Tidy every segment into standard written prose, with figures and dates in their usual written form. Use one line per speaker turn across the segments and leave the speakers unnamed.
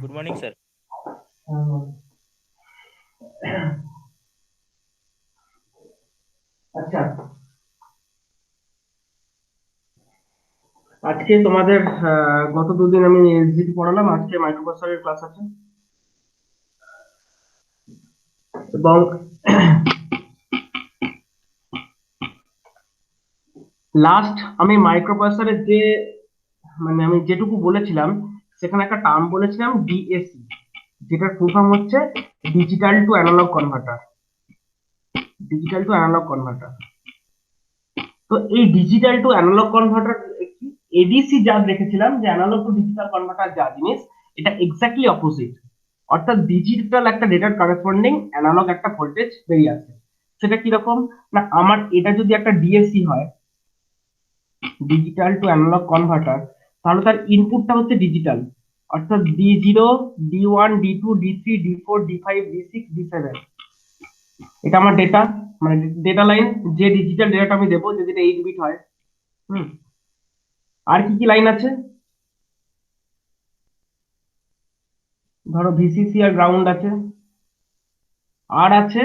Good morning sir.
আচ্ছা, আজকে তোমাদের গত দুদিন আমি এসজিটি পড়ালাম, আজকে মাইক্রোপ্রসেসরের ক্লাস আছে। এবং লাস্ট আমি মাইক্রোপ্রসেসরের যে আমি যেটুকু বলেছিলাম, সেখানে একটা টার্ম বলেছিলাম ডিএসি, যেটার ফুল ফর্ম হচ্ছে digital to analog converter. Digital to analog converter. তো এই ডিজিটাল টু অ্যানালগ কনভার্টার কি, এডিসি যা দেখেছিলাম যে অ্যানালগ টু ডিজিটাল কনভার্টার যা জিনিস, এটা এক্স্যাক্টলি অপোজিট। অর্থাৎ ডিজিটাল একটা ডেটার কারেসপন্ডিং অ্যানালগ একটা ভোল্টেজ বেরিয়ে আসে। সেটা কিরকম না, আমার এটা যদি একটা ডিএসসি হয়, ডিজিটাল টু অ্যানালগ কনভার্টার, তাহলে তার ইনপুটটা হচ্ছে ডিজিটাল। অর্থাৎ D0, D1, D2, D3, D4, D5, D6, D7, এটা আমার ডেটা, মানে ডেটা লাইন। যে ডিজিটাল ডেটাটা আমি দেবো, যদি এটা 8 বিট হয়। হুম। আর কি কি লাইন আছে, ধরো ভিসিসি আর গ্রাউন্ড আছে। আর আছে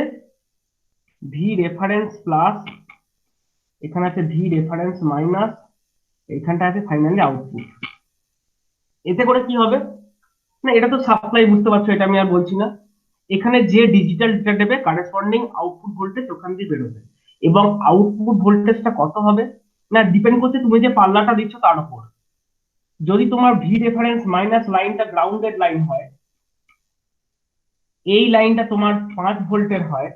ভি রেফারেন্স প্লাস, এখানে আছে ভি রেফারেন্স মাইনাস, এখানটা আছে ফাইনালি আউটপুট। এতে করে কি হবে না, এটা তো সাপ্লাই, বুঝতে পারছো, এটা আমি আর বলছি না। এখানে যে ডিজিটাল ডেটা দেবে, কারেসপন্ডিং আউটপুট ভোল্টেজ ওখান দিয়ে বেরোবে। এবং আউটপুট ভোল্টেজটা কত হবে না, ডিপেন্ড করছে তুমি যে পাল্লাটা দিচ্ছ তার উপর। যদি তোমার ভি রেফারেন্স মাইনাস লাইনটা গ্রাউন্ডেড লাইন হয়, এই লাইনটা তোমার 5 ভোল্টের হয়,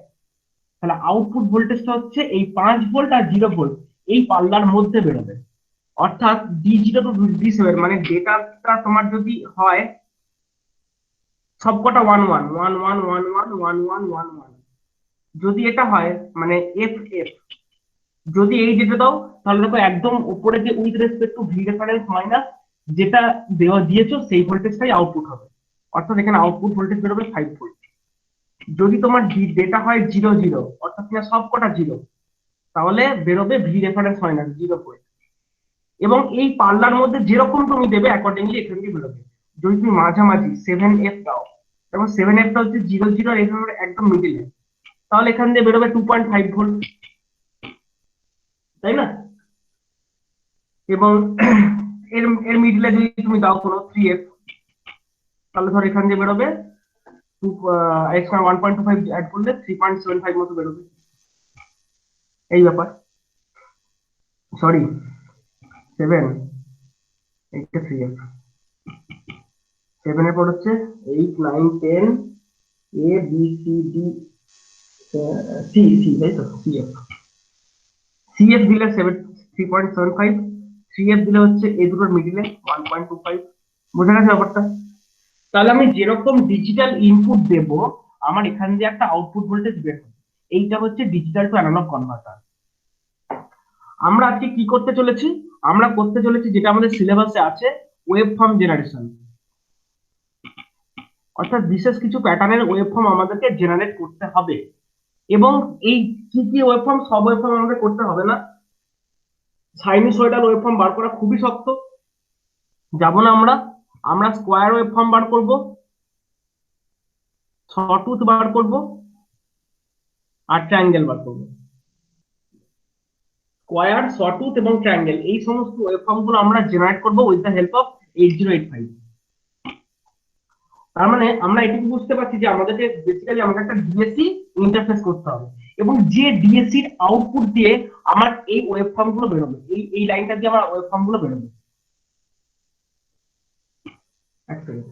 তাহলে আউটপুট ভোল্টেজটা হচ্ছে এই 5 ভোল্ট আর 0 ভোল্ট, এই পাল্লার মধ্যে বেরোবে। অর্থাৎ D0 to D7, মানে ডেটাটা তোমার যদি হয় সবকটা 1 1 1 1 1 1 1 1 1, যদি এটা হয় মানে FF, যদি এই ডেটা দাও, তাহলে দেখো একদম উপরে যে with respect to V reference minus যেটা দেওয়া দিয়েছো, সেই ভোল্টেজটাই আউটপুট হবে। অর্থাৎ এখানে আউটপুট ভোল্টেজ বেরোবে 5 ভোল্ট। যদি তোমার ডেটা হয় 0 0, অর্থাৎ কিনা সবকটা 0, তাহলে বেরোবে ভি রেফারেন্স মাইনাস 0 ভোল্ট। এবং এই পাল্লার মধ্যে যেরকম তুমি দেবে অ্যাকর্ডিংলি এখান থেকে বেরোবে। যদি তুমি মাঝামাঝি 7F দাও, এবং 7F টা হচ্ছে 0 0 এখানে একদম মিডিলে, তাহলে এখান দিয়ে বেরোবে 2.5 ভোল্ট, তাই না? এবং এর এর মিডিলে যদি তুমি দাও কোনো 3F, তাহলে ধর এখান দিয়ে বেরোবে টু, এক্সট্রা 1.25 অ্যাড করলে 3.75 মতো বেরোবে। এই ব্যাপার। সরি, 7, এইটা 3F। 7 এর পর হচ্ছে 8 9 10 A B C D, তাই তো, CF দিলে 3.75, 3F দিলে হচ্ছে এই দুটোর মিডিলে 1.25। বোঝা গেছে ব্যাপারটা? তাহলে আমি যেরকম ডিজিটাল ইনপুট দেব, আমার এখান দিয়ে একটা আউটপুট ভোল্টেজ বের হবে। এইটা হচ্ছে ডিজিটাল টু অ্যানালগ কনভার্টার। আমরা আজকে কি করতে চলেছি, আমরা করতে চলেছি যেটা আমাদের সিলেবাসে আছে, ওয়েব ফর্ম জেনারেশন। অর্থাৎ বিশেষ কিছু প্যাটার্নের ওয়েব ফর্ম আমাদেরকে জেনারেট করতে হবে। এবং এই কি কি ওয়েব ফর্ম, সব ওয়েব ফর্ম আমাদের করতে হবে না। সাইনুসয়েডাল ওয়েব ফর্ম বার করা খুবই শক্ত, যাব না আমরা। আমরা স্কোয়ার ওয়েব ফর্ম বার করব, সটুথ বার করব, আর ট্রায়াঙ্গেল বার করব। স্কোয়ার, সটুথ এবং ট্রায়াঙ্গেল, এই সমস্ত ওয়েব ফর্ম গুলো আমরা জেনারেট করব উইথ দ্য হেল্প অফ 8085। তার মানে আমরা এটুকু বুঝতে পারছি যে আমাদেরকে বেসিক্যালি আমাদের একটা ডিএসসি ইন্টারফেস করতে হবে, এবং যে ডিএসসির আউটপুট দিয়ে আমার এই ওয়েব ফর্ম গুলো বেরোবে, এই লাইনটা দিয়ে আমার ওয়েব ফর্ম গুলো বেরোবে। এক সেকেন্ড,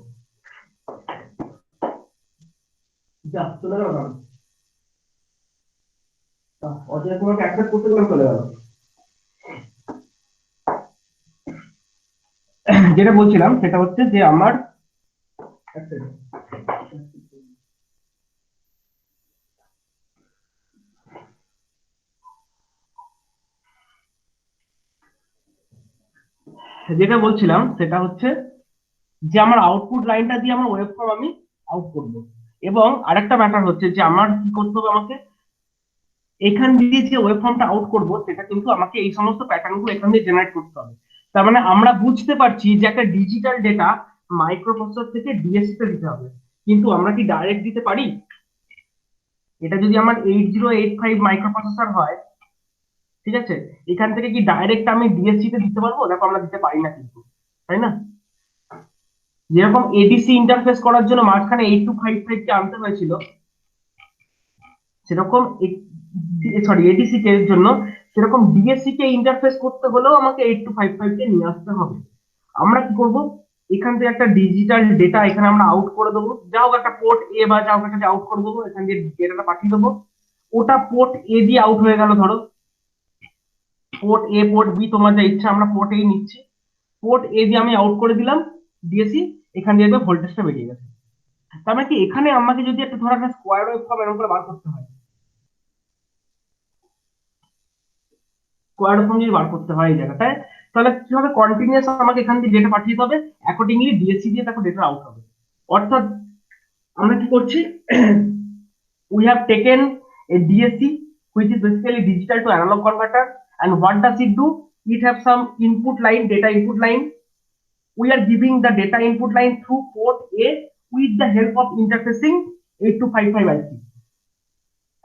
যা চলে গেল না, অজয় তোমাকে অ্যাক্সেপ্ট করতে গেলাম, চলে গেল। যেটা বলছিলাম সেটা হচ্ছে যে আমার, এক সেকেন্ড, যেটা বলছিলাম সেটা হচ্ছে যে আমার আউটপুট লাইনটা দিয়ে আমার ওয়েব ফর্ম আমি আউট করব। এবং আরেকটা ম্যাটার হচ্ছে যে আমার কি করতে হবে, আমাকে এখান দিয়ে যে ওয়েব ফর্মটা আউট করব, সেটা কিন্তু আমাকে এই সমস্ত প্যাটার্ন গুলো এখান দিয়ে জেনারেট করতে হবে। তার মানে আমরা বুঝতে পারছি যে একটা ডিজিটাল ডেটা মাইক্রোপ্রসেসর থেকে ডিএসসি তে দিতে হবে। কিন্তু আমরা কি ডাইরেক্ট দিতে পারি? এটা যদি আমার 8085 মাইক্রোপ্রসেসর হয়, ঠিক আছে, এখান থেকে কি ডাইরেক্ট আমি ডিএসসি তে দিতে পারবো? দেখো আমরা দিতে পারি না কিন্তু, তাই না? যেরকম এডিসি ইন্টারফেস করার জন্য মাঝখানে 8255 কে আনতে হয়েছিল, সেরকম সরি এডিসি এর জন্য সেরকম ডিএসসি কে ইন্টারফেস করতে হলেও আমাকে 8255 কে নিয়ে আসতে হবে। আমরা কি করব, এখান থেকে একটা ডিজিটাল ডেটা এখানে আমরা আউট করে দেবো, যা হোক একটা পোর্ট এ বা যা হোক একটা আউট করে দেবো, এখান দিয়ে ডেটাটা পাঠিয়ে দেবো। ওটা পোর্ট এ দিয়ে আউট হয়ে গেল, ধরো পোর্ট এ পোর্ট বি তোমার যা ইচ্ছা, আমরা পোর্ট এই নিচ্ছি। পোর্ট এ দিয়ে আমি আউট করে দিলাম ডিএসসি, এখান দিয়ে ভোল্টেজটা বেরিয়ে গেছে। তার মানে কি এখানে আমাকে যদি একটা ধরো একটা স্কোয়ার ওয়েভ ফর্ম এরকম করে বার করতে হয়, স্কোয়ার ফর্ম যদি বার করতে হয় এই জায়গাটায়, তাহলে কি হবে, কন্টিনিউয়াস আমাকে এখান থেকে ডেটা পাঠিয়ে দিতে হবে, অ্যাকর্ডিংলি ডিএসসি দিয়ে তারপর ডেটা আউট হবে। অর্থাৎ আমরা কি করছি, we have taken a DSC which is basically digital to analog converter, and what does it do? It have some input line, data input line. We are giving the data input line through port A with the help of interfacing 8255 IC,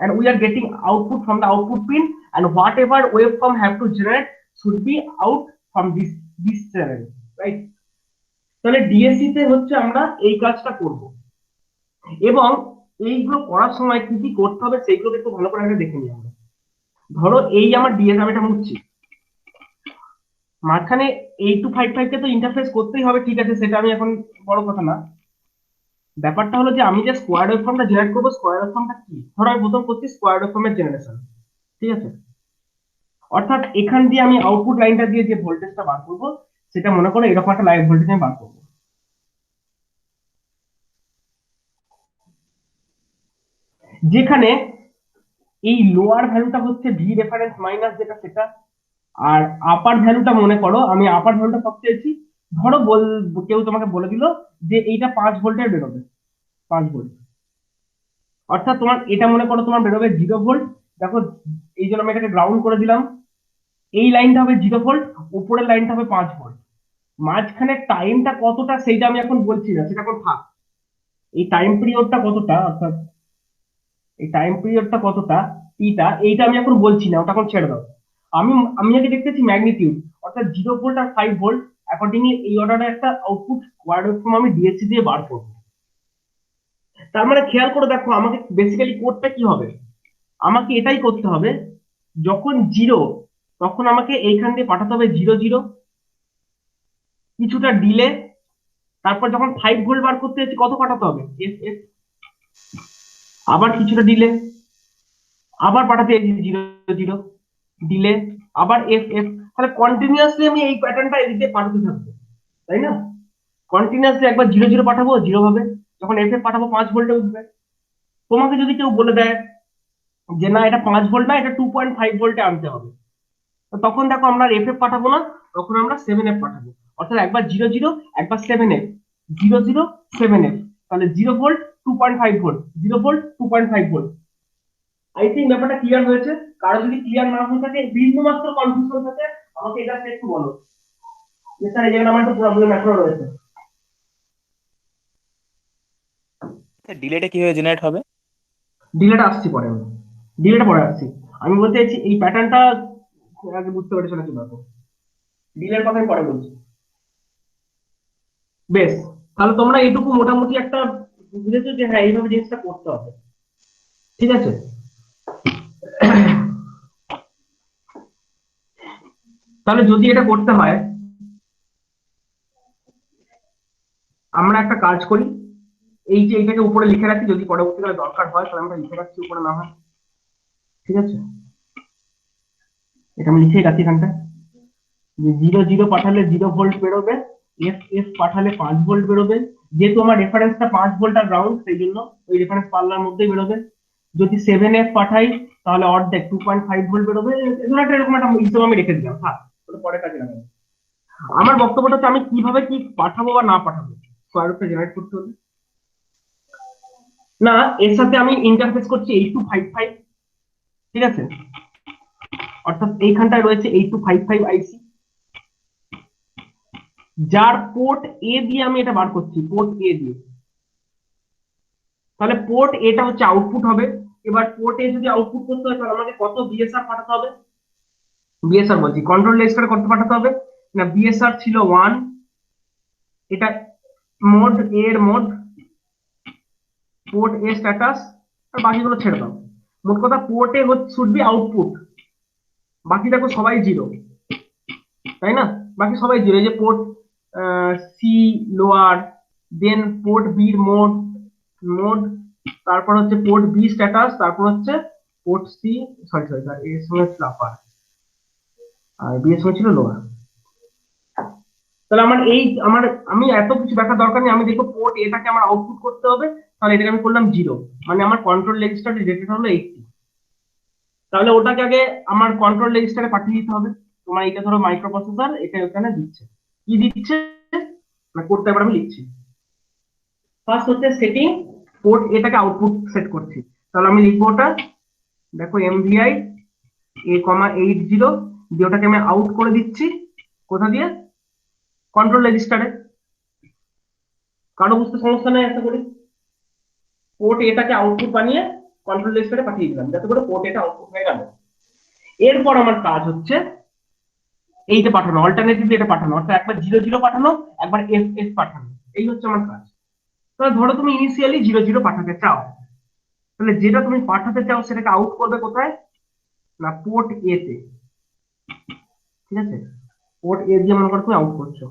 and we are getting output from the output pin, and whatever waveform have to generate should be out from this channel, right? তাহলে DSC তে হচ্ছে আমরা এই কাজটা করব, এবং এইগুলো করার সময় কি কি করতে হবে সেইগুলো একটু ভালো করে আগে দেখে নিই আমরা। ধরো এই আমার ডিএস, আমি এটা মুছছি, মাঝখানে 8255 কে তো ইন্টারফেস করতেই হবে, ঠিক আছে, সেটা আমি এখন বড় কথা না। ব্যাপারটা হলো যে আমি যে স্কোয়ার ওয়েভ ফর্মটা জেনারেট করবো, স্কোয়ার ওয়েভ ফর্মটা কি, ধরো আমি প্রথম করছি স্কোয়ার ওয়েভ ফর্মের জেনারেশন, ঠিক আছে। অর্থাৎ এখান দিয়ে আমি আউটপুট লাইনটা দিয়ে যে ভোল্টেজটা বার করবো, সেটা মনে করো এরকম একটা লাইভ ভোল্টেজ আমি বার করবো, যেখানে এই লোয়ার ভ্যালুটা হচ্ছে ভি রেফারেন্স মাইনাস যেটা সেটা, আর আপার ভ্যালুটা মনে করো আমি আপার ভ্যালুটা কত চেয়েছি, ধরো কেউ তোমাকে বলে দিল যে এইটা 5 ভোল্টের বেরোবে, 5 ভোল্ট। অর্থাৎ তোমার এটা মনে করো তোমার বেরোবে 0 ভোল্ট। দেখো এই জন্য আমি এটাকে গ্রাউন্ড করে দিলাম, এই লাইনটা হবে 0 ভোল্ট, উপরের লাইনটা হবে 5 ভোল্ট। মাঝখানে টাইমটা কতটা সেইটা আমি এখন বলছি না, সেটা এখন থাক। এই টাইম পিরিয়ডটা কতটা, অর্থাৎ এই টাইম পিরিয়ডটা কতটা, টিটা, এইটা আমি এখন বলছি না, ওটা এখন ছেড়ে দাও। আমি আমি আগে দেখতেছি ম্যাগনিটিউড, অর্থাৎ 0 ভোল্ট আর 5 ভোল্ট অ্যাকর্ডিংলি এই অর্ডারে একটা আউটপুট ওয়ার্ড ওয়েভফর্ম আমি ডিএসসি দিয়ে বার করবো। তার মানে খেয়াল করে দেখো আমাকে বেসিক্যালি কোডটা কি হবে, আমাকে এটাই করতে হবে, যখন 0 তখন আমাকে এইখান দিয়ে পাঠাতে হবে 0 0, কিছুটা ডিলে, তারপর যখন 5 ভোল্ট বার করতে যাচ্ছি কত পাঠাতে হবে, এস এস, আবার কিছুটা ডিলে, আবার পাঠাতে যাচ্ছি 0 0, ডিলে, আবার এফ এফ। তাহলে কন্টিনিউয়াসলি আমি এই প্যাটার্নটা এদিকে পাঠাতে থাকবো, তাই না? কন্টিনিউয়াসলি একবার 0 0 পাঠাবো 0 হবে, যখন এফ এফ পাঠাবো 5 ভোল্টে উঠবে। তোমাকে যদি কেউ বলে দেয় যে না এটা 5 ভোল্ট না, এটা 2.5 ভোল্টে আনতে হবে, তো তখন দেখো আমরা এফ এফ পাঠাবো না, তখন আমরা 7 এফ পাঠাবো। অর্থাৎ একবার 0 0, একবার 7 এফ, 0 0 7 এফ, তাহলে 0 volt 2.5 volt, 0 volt 2.5 volt. I think ব্যাপারটা ক্লিয়ার হয়েছে। কারো যদি ক্লিয়ার না হয়ে থাকে, বিন্দু মাত্র কনফিউশন থাকে, আমাকে এটা একটু বলো যে স্যার এই জায়গাটা আমার একটু প্রবলেম এখনো রয়েছে।
ডিলেটা কিভাবে জেনারেট হবে?
ডিলেটা আসছি পরে, আমি ডিলেটা পরে আসছি। আমি বলতে চাইছি এই প্যাটার্নটা আগে বুঝতে পেরেছো নাকি দেখো, ডিলের কথা আমি পরে বলছি। বেশ, তাহলে তোমরা এইটুকু মোটামুটি একটা বুঝেছো যে হ্যাঁ এইভাবে জিনিসটা করতে হবে, ঠিক আছে। তাহলে যদি এটা করতে হয়, আমরা একটা কাজ করি, এই যে এইটাকে উপরে লিখে রাখি, যদি পরবর্তীকালে দরকার হয় তাহলে আমরা লিখে রাখছি, উপরে না হয়, ঠিক আছে। এটা আমি লিখেই রাখি এখানটা, যে 0 0 পাঠালে 0 ভোল্ট বেরোবে, এফ এফ পাঠালে 5 ভোল্ট বেরোবে। যেহেতু আমার রেফারেন্সটা 5 ভোল্ট আর গ্রাউন্ড, সেই জন্য ওই রেফারেন্স পাল্লার মধ্যেই বেরোবে। যদি 7 এফ পাঠাই তাহলে অর্ধেক 2.5 ভোল্ট বেরোবে। এরকম একটা হিসেব আমি রেখে দিলাম, হ্যাঁ, ওটা পরে কাজে লাগাবো। আমার বক্তব্যটা হচ্ছে আমি কিভাবে কি পাঠাবো বা না পাঠাবো, স্কোয়ার রুটটা জেনারেট করতে হবে না, এর সাথে আমি ইন্টারফেস করছি 8255, ঠিক আছে। অর্থাৎ এইখানটায় রয়েছে 8255 আইসি, যার পোর্ট এ দিয়ে আমি এটা বার করছি, পোর্ট এ দিয়ে, তাহলে পোর্ট এটা হচ্ছে আউটপুট হবে। এবার পোর্ট এ যদি আউটপুট করতে হয় তাহলে আমাকে কত বিএসআর পাঠাতে হবে, বিএসআর বলছি কন্ট্রোল রেজিস্টার কত পাঠাতে হবে, না বিএসআর ছিল 1, এটা মোড এর মোড, পোর্ট এ স্ট্যাটাস, আর বাকিগুলো ছেড়ে দাও। মোট কথা port A should be output, বাকি দেখো সবাই জিরো, তাই না? বাকি সবাই জিরো, এই যে পোর্ট সি লোয়ার, দেন পোর্ট বি মোড, মোড, তারপর হচ্ছে পোর্ট বি স্ট্যাটাস, তারপর হচ্ছে পোর্ট সি, সরি সরি তার এর সঙ্গে ছিল আপার আর বি এর সঙ্গে ছিল লোয়ার। তাহলে আমার এই আমার আমি এত কিছু দেখার দরকার নেই, আমি দেখো পোর্ট এটাকে আমার আউটপুট করতে হবে, তাহলে এটাকে আমি করলাম জিরো, মানে আমার কন্ট্রোল রেজিস্টার রেটেড হলো 80। তাহলে ওটাকে আগে আমার কন্ট্রোল রেজিস্টারে পাঠিয়ে দিতে হবে। তোমার এটা ধরো মাইক্রো প্রসেসর, এটা ওখানে দিচ্ছে, কি দিচ্ছে না করতে, এবার আমি লিখছি। ফার্স্ট হচ্ছে সেটিং, পোর্ট এটাকে আউটপুট সেট করছি, তাহলে আমি লিখবো ওটা, দেখো এমভিআই A,80 দিয়ে ওটাকে আমি আউট করে দিচ্ছি, কোথা দিয়ে, কন্ট্রোল রেজিস্টারে। কারো বুঝতে সমস্যা নেই, একটা করি পোর্ট এটাকে আউটপুট বানিয়ে কন্ট্রোল রেজিস্টারে পাঠিয়ে দিলাম, যাতে করে পোর্ট এটা আউটপুট হয়ে গেল। এরপর আমার কাজ হচ্ছে এইটা পাঠানো, অল্টারনেটিভলি এটা পাঠানো, অর্থাৎ একবার 00 পাঠানো, একবার এফ পাঠানো, এই হচ্ছে আমার কাজ। তাহলে ধরো তুমি ইনিশিয়ালি 00 পাঠাতে চাও, তাহলে যেটা তুমি পাঠাতে চাও সেটাকে আউট করবে কোথায়, না পোর্ট এ তে, ঠিক আছে? পোর্ট এ দিয়ে মনে করো তুমি আউট করছো,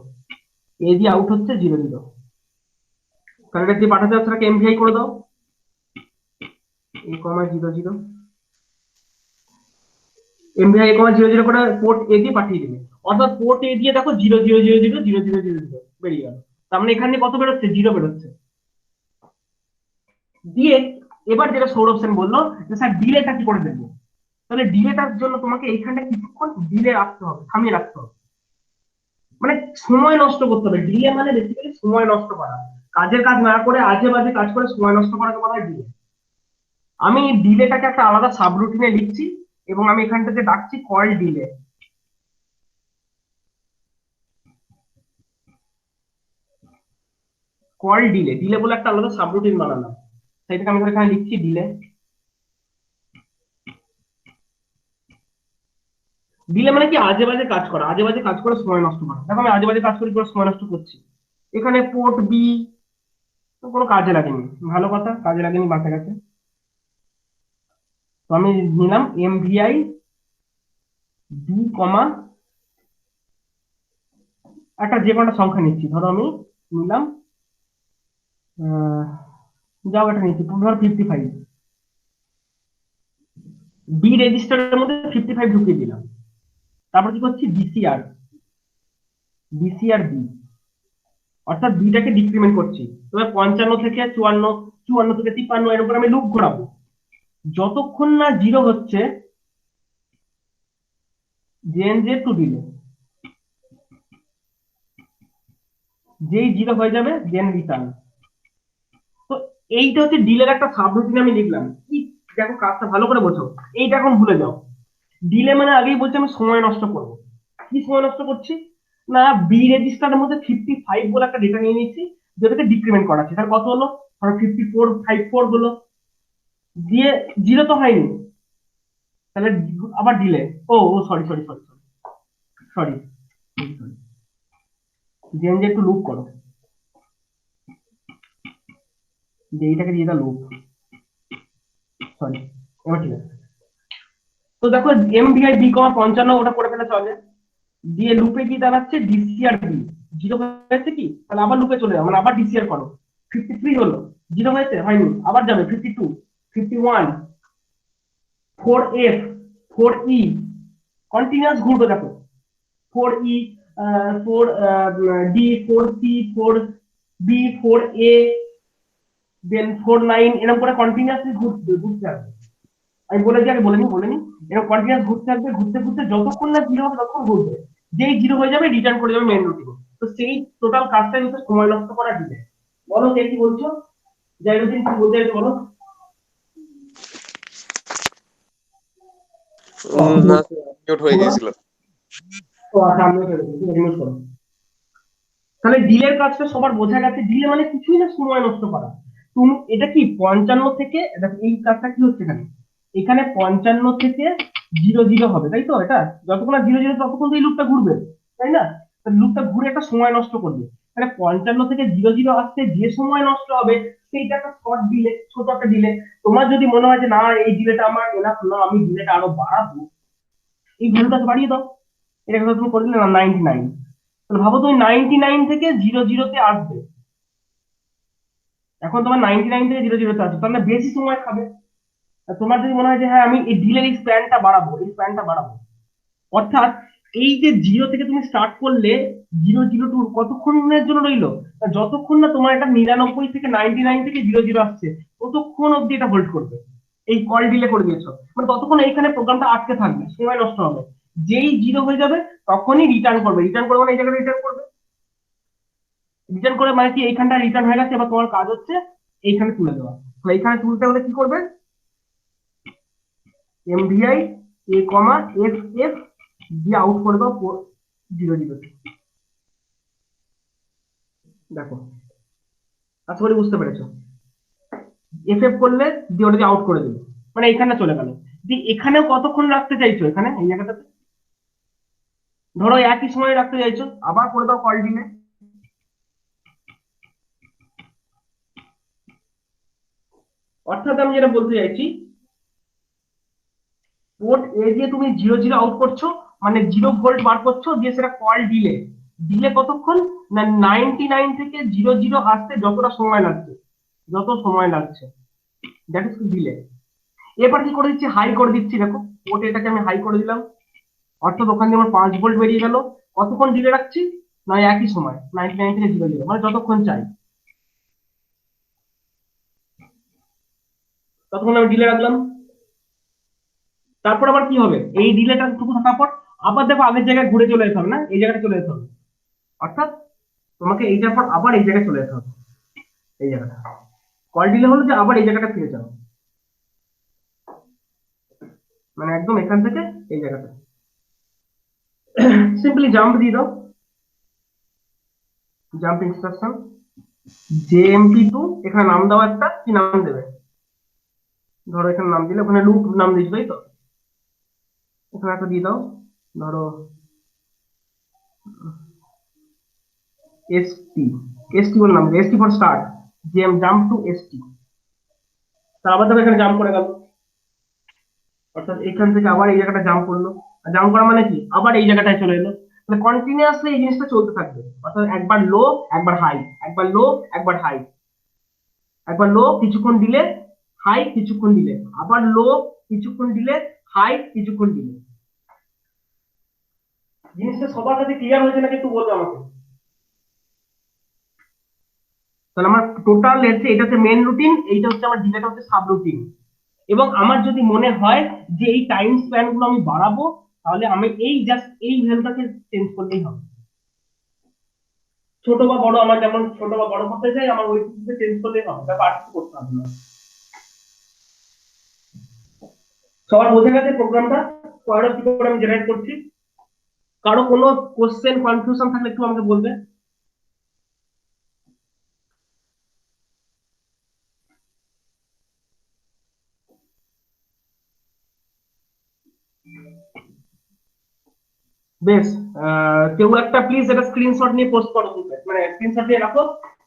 এ দিয়ে আউট হচ্ছে 00, তাহলে এটা দিয়ে পাঠাতে চাও সেটাকে এমভিআই করে দাও, A,00, এমভিআই A,00 করে পোর্ট এ দিয়ে পাঠিয়ে দিবে, অর্থাৎ পোর্ট এ দিয়ে দেখো 00000000 বেরিয়ে গেল, তার মানে এখানে কত বেরোচ্ছে, 0 বেরোচ্ছে। দিয়ে এবার যেটা সৌরভ সেন বললো যে স্যার ডিলেটা কি করে দেবো, তাহলে ডিলেটার জন্য তোমাকে এইখানটা কিছুক্ষণ ডিলে রাখতে হবে, থামিয়ে রাখতে হবে, মানে সময় নষ্ট করতে হবে। ডিলে মানে বেসিক্যালি সময় নষ্ট করা, কাজের কাজ না করে আজে বাজে কাজ করে সময় নষ্ট করাকে বলা হয় ডিলে। আমি ডিলেটাকে একটা আলাদা সাবরুটিনে লিখছি, এবং আমি এখানটাতে ডাকছি call delay, call delay, delay বলে একটা আলাদা সাবরুটিন বানালাম, সেটাকে আমি এখানে লিখছি ডিলে। ডিলে মানে কি, আজে বাজে কাজ করা, আজে বাজে কাজ করে সময় নষ্ট করা। দেখো আমি আজে বাজে কাজ করি করে সময় নষ্ট করছি, এখানে পোর্ট বি কোনো কাজে লাগেনি, ভালো কথা, কাজে লাগেনি, বাঁচা গেছে। তো আমি নিলাম এমভিআই বি কমা একটা যে কোনো সংখ্যা নিচ্ছি, ধরো আমি নিলাম আহ, যাও এটা নিচ্ছি, ধরো 55, বি রেজিস্টারের মধ্যে 55 ঢুকিয়ে দিলাম। তারপর কি করছি, বিসিআর, বিসিআর বি, অর্থাৎ বিটাকে ডিক্রিমেন্ট করছি। তবে 55 থেকে 54, 54 থেকে 53 এর উপর আমি লুপ ঘোরাবো, যতক্ষণ না 0 হচ্ছে জেএনজে টু ডিলে, যেই 0 হয়ে যাবে দেন রিটার্ন। তো এইটা হচ্ছে ডিলের একটা সাবরুটিন আমি লিখলাম কি, দেখো কাজটা ভালো করে বোঝো, এইটা এখন ভুলে যাও। ডিলে মানে আগেই বলছি আমি সময় নষ্ট করব, কি সময় নষ্ট করছি, না বি রেজিস্টারের মধ্যে 55 বলে একটা ডেটা নিয়ে নিচ্ছি, যেটাকে ডিক্রিমেন্ট করা আছে, তার কত হলো, ধরো 5454 হলো, দিয়ে 0 তো হয়নি, তাহলে আবার ডিলে, ও ও sorry sorry sorry sorry sorry, জেন একটু লুপ করো, যে এইটাকে দিয়ে দাও লুপ, সরি, এবার ঠিক আছে। তো দেখো এমভিআই বি কমা 55 ওটা করে ফেলে চলে, দিয়ে লুপে কি দাঁড়াচ্ছে, ডিসিআর বি 0 হয়েছে কি, তাহলে আবার লুপে চলে যাও, মানে আবার ডিসিআর করো, 53 হলো, 0 হয়েছে, হয়নি, আবার যাবে 52, 51, 4F, 4E, কন্টিনিউয়াস ঘুরবে দেখো, 4E, 4D, 4C, 4B, 4A, দেন 49, এরকম করে কন্টিনিউয়াসলি ঘুরতে ঘুরতে থাকবে। আমি বলেছি, আগে বলে নি, এরকম কন্টিনিউয়াস ঘুরতে থাকবে, ঘুরতে ঘুরতে যতক্ষণ না 0 হবে ততক্ষণ ঘুরবে, যেই 0 হয়ে যাবে রিটার্ন করে যাবে মেন রুটিনে। তো সেই টোটাল কাজটাই হচ্ছে সময় নষ্ট করা ডিলে। বলো কে কি বলছো, জাইরুদ্দিন কি বলতে চাইছো বলো।
না, মিউট হয়ে গিয়েছিল।
ও আচ্ছা, আমি রিমুভ করো। তাহলে ডিলের কাজটা সবার বোঝা গেছে। ডিলে মানে কিছুই না, সময় নষ্ট করা। তুমি এটা কি 55 থেকে, দেখো এই কাজটা কি হচ্ছে এখানে, এখানে 55 থেকে 00 হবে, তাই তো? এটা যতক্ষণ না 00 ততক্ষণ তো এই লুপটা ঘুরবে, তাই না? লুপটা ঘুরে একটা সময় নষ্ট করবে। তাহলে 55 থেকে 00 আসতে যে সময় নষ্ট হবে সেইটা একটা শর্ট ডিলে, ছোট একটা ডিলে। তোমার যদি মনে হয় যে না এই ডিলেটা আমার এনাফ না, আমি ডিলেটা আরো বাড়াবো, এই ভ্যালুটাকে বাড়িয়ে দাও। এটা কথা তুমি করে দিলে না 99। তাহলে ভাবো তুমি 99 থেকে 00 তে আসবে, এখন তোমার 99 থেকে 00 তে আসবে, তাহলে বেশি সময় খাবে। আর তোমার যদি মনে হয় যে হ্যাঁ আমি এই ডিলের এই স্প্যানটা বাড়াবো, এই স্প্যানটা বাড়াবো, অর্থাৎ এই যে 0 থেকে তুমি স্টার্ট করলে 002 কতক্ষণের জন্য রইলো? যতক্ষণ না তোমার এটা 99 থেকে 99 থেকে 00 আসছে, ততক্ষণ অব্দি এটা হোল্ড করবে। এই কল ডিলে করে দিয়েছো মানে ততক্ষণ এইখানে প্রোগ্রামটা আটকে থাকবে, সময় নষ্ট হবে। যেই 0 হয়ে যাবে তখনই রিটার্ন করবে। রিটার্ন করবে মানে এই জায়গাটা রিটার্ন করবে। রিটার্ন করে মানে কি, এইখানটা রিটার্ন হয়ে গেছে, এবার তোমার কাজ হচ্ছে এইখানে তুলে দেওয়া। তো এইখানে তুলতে হলে কি করবে? এমভিআই এ কমা এফ এফ দিয়ে আউট করে দাও 00। দেখো, আশা করি বুঝতে পেরেছো। এফ এফ করলে দিয়ে ওটা আউট করে দিবে, মানে এখানে চলে গেল। দিয়ে এখানেও কতক্ষণ রাখতে চাইছো, এখানে এই জায়গাটাতে ধরো একই সময় রাখতে চাইছো, আবার করে দাও কল ডিলে। অর্থাৎ আমি যেটা বলতে চাইছি, পোর্ট এ দিয়ে তুমি 00 আউট করছো, মানে 0 ভোল্ট বার করছো, দিয়ে সেটা কল ডিলে। ডিলে কতক্ষণ না 99 থেকে 00 আসতে যতটা সময় লাগছে, যত সময় লাগছে, দ্যাট ইজ ডিলে। এবার কি করে দিচ্ছি, হাই করে দিচ্ছি। দেখো পোর্ট এটাকে আমি হাই করে দিলাম, অর্থাৎ ওখান দিয়ে আমার 5 ভোল্ট বেরিয়ে গেল। কতক্ষণ ডিলে রাখছি না একই সময় 99 থেকে 00, মানে যতক্ষণ চাই ততক্ষণ আমি ডিলে রাখলাম। তারপর আবার কি হবে, এই ডিলেটা টুকু থাকার পর আবার দেখো আগের জায়গায় ঘুরে চলে যেতে হবে, না এই জায়গাটা চলে যেতে হবে। অর্থাৎ তোমাকে এইটার পর আবার এই জায়গায় চলে যেতে হবে, এই জায়গাটা। কল ডিলে হলো যে আবার এই জায়গাটা ফিরে যাও, মানে একদম এখান থেকে এই জায়গাটা সিম্পলি জাম্প দিয়ে দাও। জাম্প ইনস্ট্রাকশন jmp2, এখানে নাম দাও একটা, কি নাম দেবে? ধরো এখানে নাম দিলে, ওখানে লুপ নাম দিচ্ছ, তাই তো? এখানে একটা দিয়ে দাও, ধরো এসটি। এসটি বলে নাম, ST for start, jump to ST. তারপর দেখো এখানে জাম্প করে গেল, অর্থাৎ এখান থেকে আবার এই জায়গাটা জাম্প করলো। জাম্প করা মানে কি, আবার এই জায়গাটায় চলে এলো। মানে কন্টিনিউয়াসলি এই জিনিসটা চলতে থাকবে, অর্থাৎ একবার লো একবার হাই, একবার লো একবার হাই, একবার লো কিছুক্ষণ দিলে, হাই কিছুক্ষণ দিলে, আবার লো কিছুক্ষণ দিলে, হাই কিছুক্ষণ দিলে। জিনিসটা সবার কাছে ক্লিয়ার হয়েছে নাকি একটু বলবে আমাকে? তাহলে আমার টোটাল হচ্ছে এটা হচ্ছে মেন রুটিন, এইটা হচ্ছে আমার ডিলেটা হচ্ছে সাব রুটিন। এবং আমার যদি মনে হয় যে এই টাইম স্প্যান গুলো আমি বাড়াবো, তাহলে আমি এই জাস্ট এই ভ্যালুটাকে চেঞ্জ করলেই হবে। ছোট বা বড়, আমার যেমন ছোট বা বড় করতে চাই, আমার ওই চেঞ্জ করলেই হবে, তারপর আর কিছু করতে হবে না। সবার বোঝা গেছে প্রোগ্রামটা স্কোয়ার কি করে আমি জেনারেট করছি? কারো কোনো কোশ্চেন কনফিউশন থাকলে একটু আমাকে বলবে। বেশ, কেউ একটা প্লিজ এটা স্ক্রিনশট নিয়ে পোস্ট করো গ্রুপে, মানে স্ক্রিনশট নিয়ে রাখো।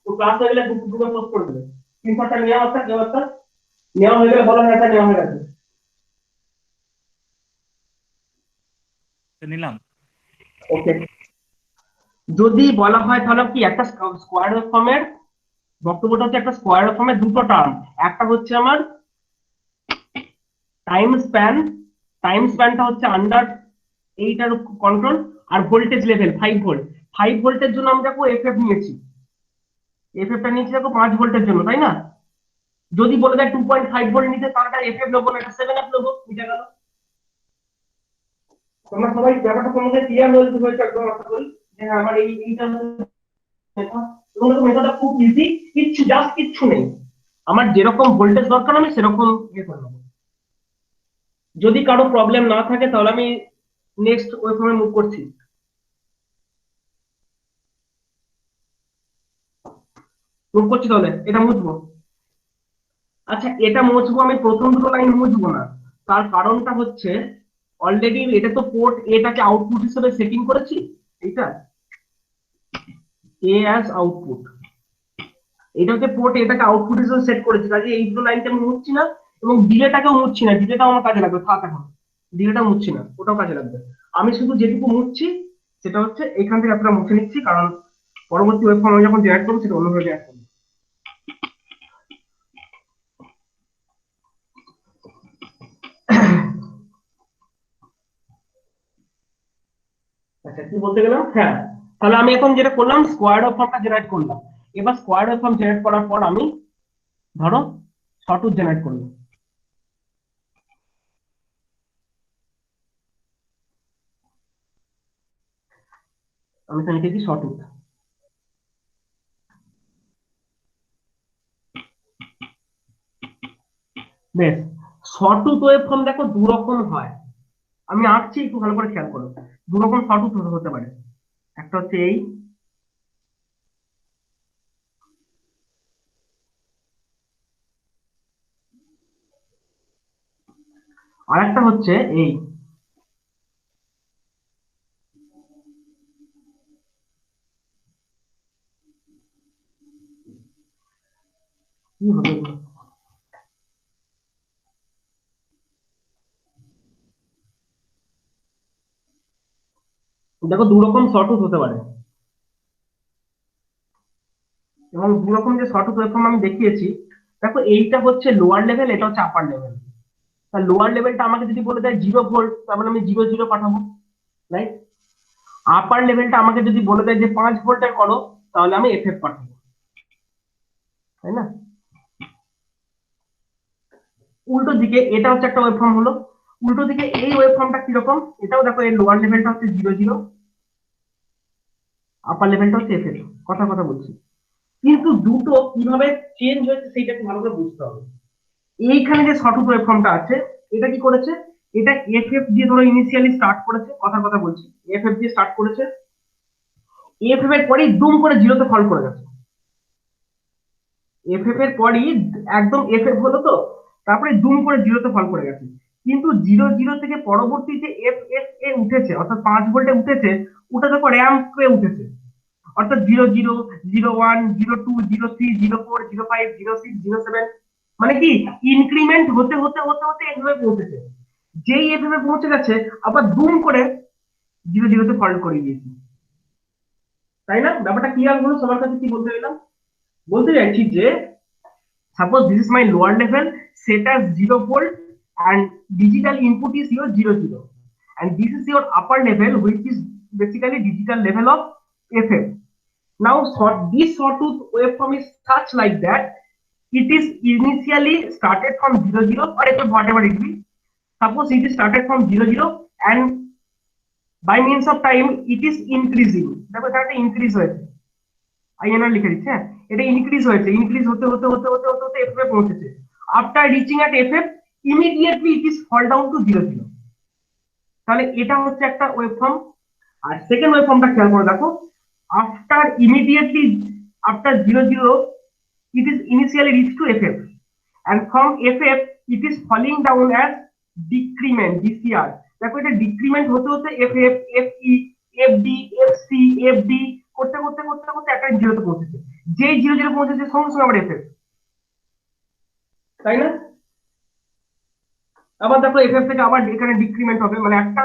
তো ক্লাস হয়ে গেলে গ্রুপে পোস্ট করে দেবে। স্ক্রিনশটটা নেওয়া হচ্ছে, কেউ একটা নেওয়া হয়ে গেলে বলো হ্যাঁ এটা নেওয়া হয়ে গেছে।
তো নিলাম।
ওকে, যদি বলা হয় তাহলে কি একটা স্কোয়ার ফর্মের বক্তব্যটা হচ্ছে, একটা স্কোয়ার ফর্মের দুটো টার্ম, একটা হচ্ছে আমার টাইম স্প্যান, টাইম স্প্যানটা হচ্ছে আন্ডার এইটার কন্ট্রোল, আর ভোল্টেজ লেভেল 5 ভোল্ট। 5 ভোল্টের জন্য আমি দেখো এফ এফ নিয়েছি, এফ এফটা নিয়েছি দেখো 5 ভোল্টের জন্য, তাই না? যদি বলে দেয় 2.5 ভোল্ট নিতে, তাহলে এফ এফ নেবো না, এটা 7 এফ নেবো, মিটে গেল। তোমরা সবাই ব্যাপারটা তোমাদের ক্লিয়ার হয়েছে একদম, আশা করি যে হ্যাঁ আমার এইটা মেথড। তোমাদের মেথডটা খুব ইজি, কিচ্ছু জাস্ট কিচ্ছু নেই, আমার যেরকম ভোল্টেজ দরকার আমি সেরকম ইয়ে করে নেবো। যদি কারো প্রবলেম না থাকে তাহলে আমি নেক্সট ওয়েবফর্মে মুভ করছি। নোট করছি তাহলে এটা মুছবো। আচ্ছা, এটা মুছবো, আমি প্রথম দুটো লাইন মুছবো না। তার কারণটা হচ্ছে অলরেডি এটা তো পোর্ট এটাকে আউটপুট হিসেবে সেটিং করেছি, এটা এ অ্যাজ আউটপুট, এটা হচ্ছে পোর্ট এটাকে আউটপুট হিসেবে সেট করেছি, কাজে এই দুটো লাইনকে আমি মুছছি না এবং ডিলেটাকেও মুছছি না, ডিলেটাও আমার কাজে লাগবে, থাক এখন ডিলেটা মুছছি না, ওটাও কাজে লাগবে। আমি শুধু যেটুকু মুছছি সেটা হচ্ছে এখান থেকে আপনারা মুছে নিচ্ছি, কারণ পরবর্তী ওয়েব ফর্ম আমি যখন জেনারেট করবো সেটা অন্যভাবে জেনারেট করবো। আচ্ছা, কি বলতে গেলাম, হ্যাঁ, তাহলে আমি এখন যেটা করলাম স্কোয়াড ওয়েব ফর্মটা জেনারেট করলাম। এবার স্কোয়াড ওয়েব ফর্ম জেনারেট করার পর আমি ধরো শর্টউট জেনারেট করবো। আমি এখানে লিখেছি শর্টউট। বেশ, শর্টউট ওয়েব ফর্ম দেখো দু রকম হয়, আমি আঁকছি একটু ভালো করে খেয়াল করো। দু রকম শর্টউট হতে পারে, একটা হচ্ছে এই, আর একটা হচ্ছে এই। কি হবে এগুলো? দেখো দু রকম শর্টউট হতে পারে, এবং দু রকম যে শর্টউট ওয়েব ফর্ম আমি দেখিয়েছি, দেখো এইটা হচ্ছে লোয়ার লেভেল, এটা হচ্ছে আপার লেভেল। তা লোয়ার লেভেলটা আমাকে যদি বলে দেয় 0 ভোল্ট, তার মানে আমি 0 0 পাঠাবো, রাইট? আপার লেভেলটা আমাকে যদি বলে দেয় যে 5 ভোল্টের করো, তাহলে আমি এফএফ পাঠাবো, তাই না? উল্টো দিকে এটা হচ্ছে একটা ওয়েব ফর্ম হলো, উল্টো দিকে এই ওয়েব ফর্মটা কিরকম, এটাও দেখো এর লোয়ার লেভেলটা হচ্ছে 0 0, আপার লেভেলটা হচ্ছে এফএফ। কথা কথা বলছি, কিন্তু দুটো কিভাবে চেঞ্জ হয়েছে সেইটা একটু ভালো করে বুঝতে হবে। এইখানে যে শর্টউট ওয়েব ফর্মটা আছে, এটা কি করেছে, এটা এফএফ দিয়ে ধরো ইনিশিয়ালি স্টার্ট করেছে, কথা কথা বলছি, এফএফ দিয়ে স্টার্ট করেছে, এফএফ এর পরেই দুম করে জিরোতে ফল করে গেছে। এফএফ এর পরই একদম এফএফ হলো তো, তারপরে দুম করে জিরোতে ফল করে গেছে। কিন্তু 0 0 থেকে পরবর্তী যে এফ এফ এ উঠেছে, অর্থাৎ 5 ভোল্টে উঠেছে, ওটা দেখো র্যাম্প এ উঠেছে, অর্থাৎ 0 0 0 1 0 2 0 3 0 4 0 5 0 6 0 7, মানে কি ইনক্রিমেন্ট হতে হতে হতে হতে এভাবে পৌঁছেছে। যেই এভাবে পৌঁছে গেছে, আবার দুম করে 0 0 তে ফল্ট করে দিয়েছি, তাই না? ব্যাপারটা ক্লিয়ার হলো সবার কাছে? কি বলতে গেলাম, বলতে চাইছি যে suppose this is my lower level set as 0 volt and digital input is your 0 0, and this is your upper level which is basically digital level of FF. Now this sawtooth waveform is such like that it is initially started from 0 0 or FF whatever it be. Suppose it is started from 0 0 and by means of time it is increasing. দেখো এটা একটা increase হয়েছে, INR লিখে দিচ্ছে, হ্যাঁ, এটা increase হয়েছে, increase হতে হতে হতে হতে হতে হতে এফএফ এ পৌঁছেছে। After reaching at FF immediately it is fall down to 0 0। তাহলে এটা হচ্ছে একটা ওয়েব ফর্ম। আর সেকেন্ড ওয়েব ফর্মটা খেয়াল করে দেখো, after immediately after 0 0 it is initially reached to FF, and from FF it is falling down as decrement DCR। দেখো এটা ডিক্রিমেন্ট হতে হতে FF FE FD FC FD করতে করতে করতে করতে একটা জিরোতে পৌঁছেছে, যেই 0 0 পৌঁছেছে সঙ্গে সঙ্গে আবার FF, তাই না? আবার দেখো FF থেকে আবার এখানে ডিক্রিমেন্ট হবে, মানে একটা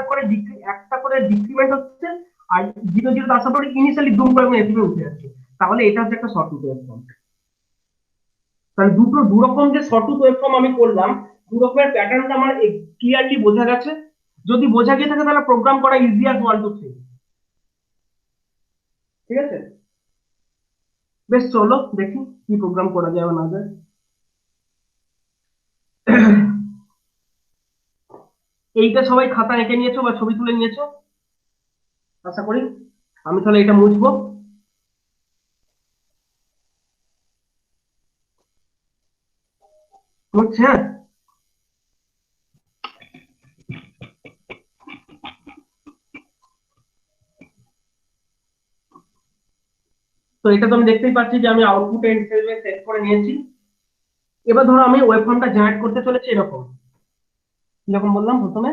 করে ডিক্রিমেন্ট হচ্ছে, আর 0 0 আসার পরে ইনিশিয়ালি দুম করে FF এ উঠে যাচ্ছে। তাহলে এটা হচ্ছে একটা শর্ট ওয়েভ ফর্ম। তাহলে দু রকম যে শর্টউট ওয়েবফর্ম আমি করলাম, দু রকমের প্যাটার্নটা আমার ক্লিয়ারলি বোঝা গেছে। যদি বোঝা গিয়ে থাকে তাহলে প্রোগ্রাম করা ইজি আর 1 2 3। ঠিক আছে, বেশ চলো দেখি কি প্রোগ্রাম করা যায় বা না যায়। এইটা সবাই খাতা এঁকে নিয়েছো বা ছবি তুলে নিয়েছো আশা করি। আমি তাহলে এটা মুছবো, মুছছে, হ্যাঁ। তো এটা তো আমি দেখতেই পাচ্ছি যে আমি আউটপুট এন্ড হিসেবে সেট করে নিয়েছি। এবার ধরো আমি ওয়েব ফর্মটা জেনারেট করতে চলেছি এরকম, যেরকম বললাম প্রথমে,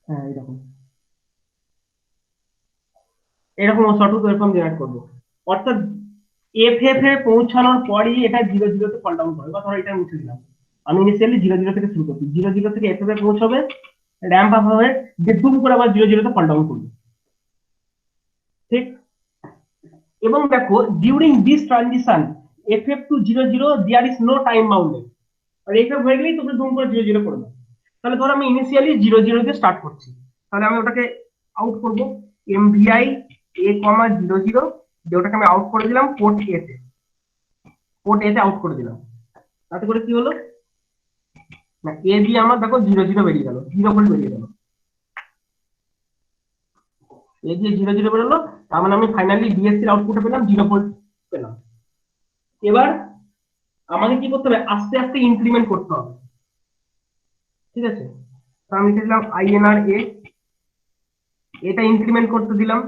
হ্যাঁ এরকম, এরকম সঠিক ওয়েব ফর্ম জেনারেট করবো। অর্থাৎ এফ এফ এ পৌঁছানোর পরই এটা জিরো জিরোতে ফল ডাউন করে। বা ধরো এটা মুছে দিলাম, আমি ইনিশিয়ালি জিরো জিরো থেকে শুরু করছি, জিরো জিরো থেকে এফ এফ এ পৌঁছবে, র্যাম্প আপ হবে, যে দুম করে আবার জিরো জিরোতে ফল ডাউন করবে। ঠিক। এবং দেখো during this transition F F to zero zero there is no time bounded. আর এফ এফ হয়ে গেলেই তুমি দুম করে জিরো জিরো করবে। তাহলে ধরো আমি ইনিশিয়ালি জিরো জিরো দিয়ে স্টার্ট করছি, তাহলে আমি ওটাকে আউট করবো এমভিআই এ কমা জিরো জিরো, দিয়ে ওটাকে আমি আউট করে দিলাম পোর্ট এ তে, পোর্ট এ তে আউট করে দিলাম। তাতে করে কি হলো না, এ দিয়ে আমার দেখো জিরো জিরো বেরিয়ে গেল, জিরো ভোল্ট বেরিয়ে গেল, এ দিয়ে জিরো জিরো বেরোলো। তার মানে আমি ফাইনালি বিএসসি আউটপুটে পেলাম জিরো ভোল্ট পেলাম। এবার আমাকে কি করতে হবে, আস্তে আস্তে ইনক্রিমেন্ট করতে হবে। ঠিক আছে, তো আমি লিখে আইএনআর এ, এটা ইনক্রিমেন্ট করতে দিলাম,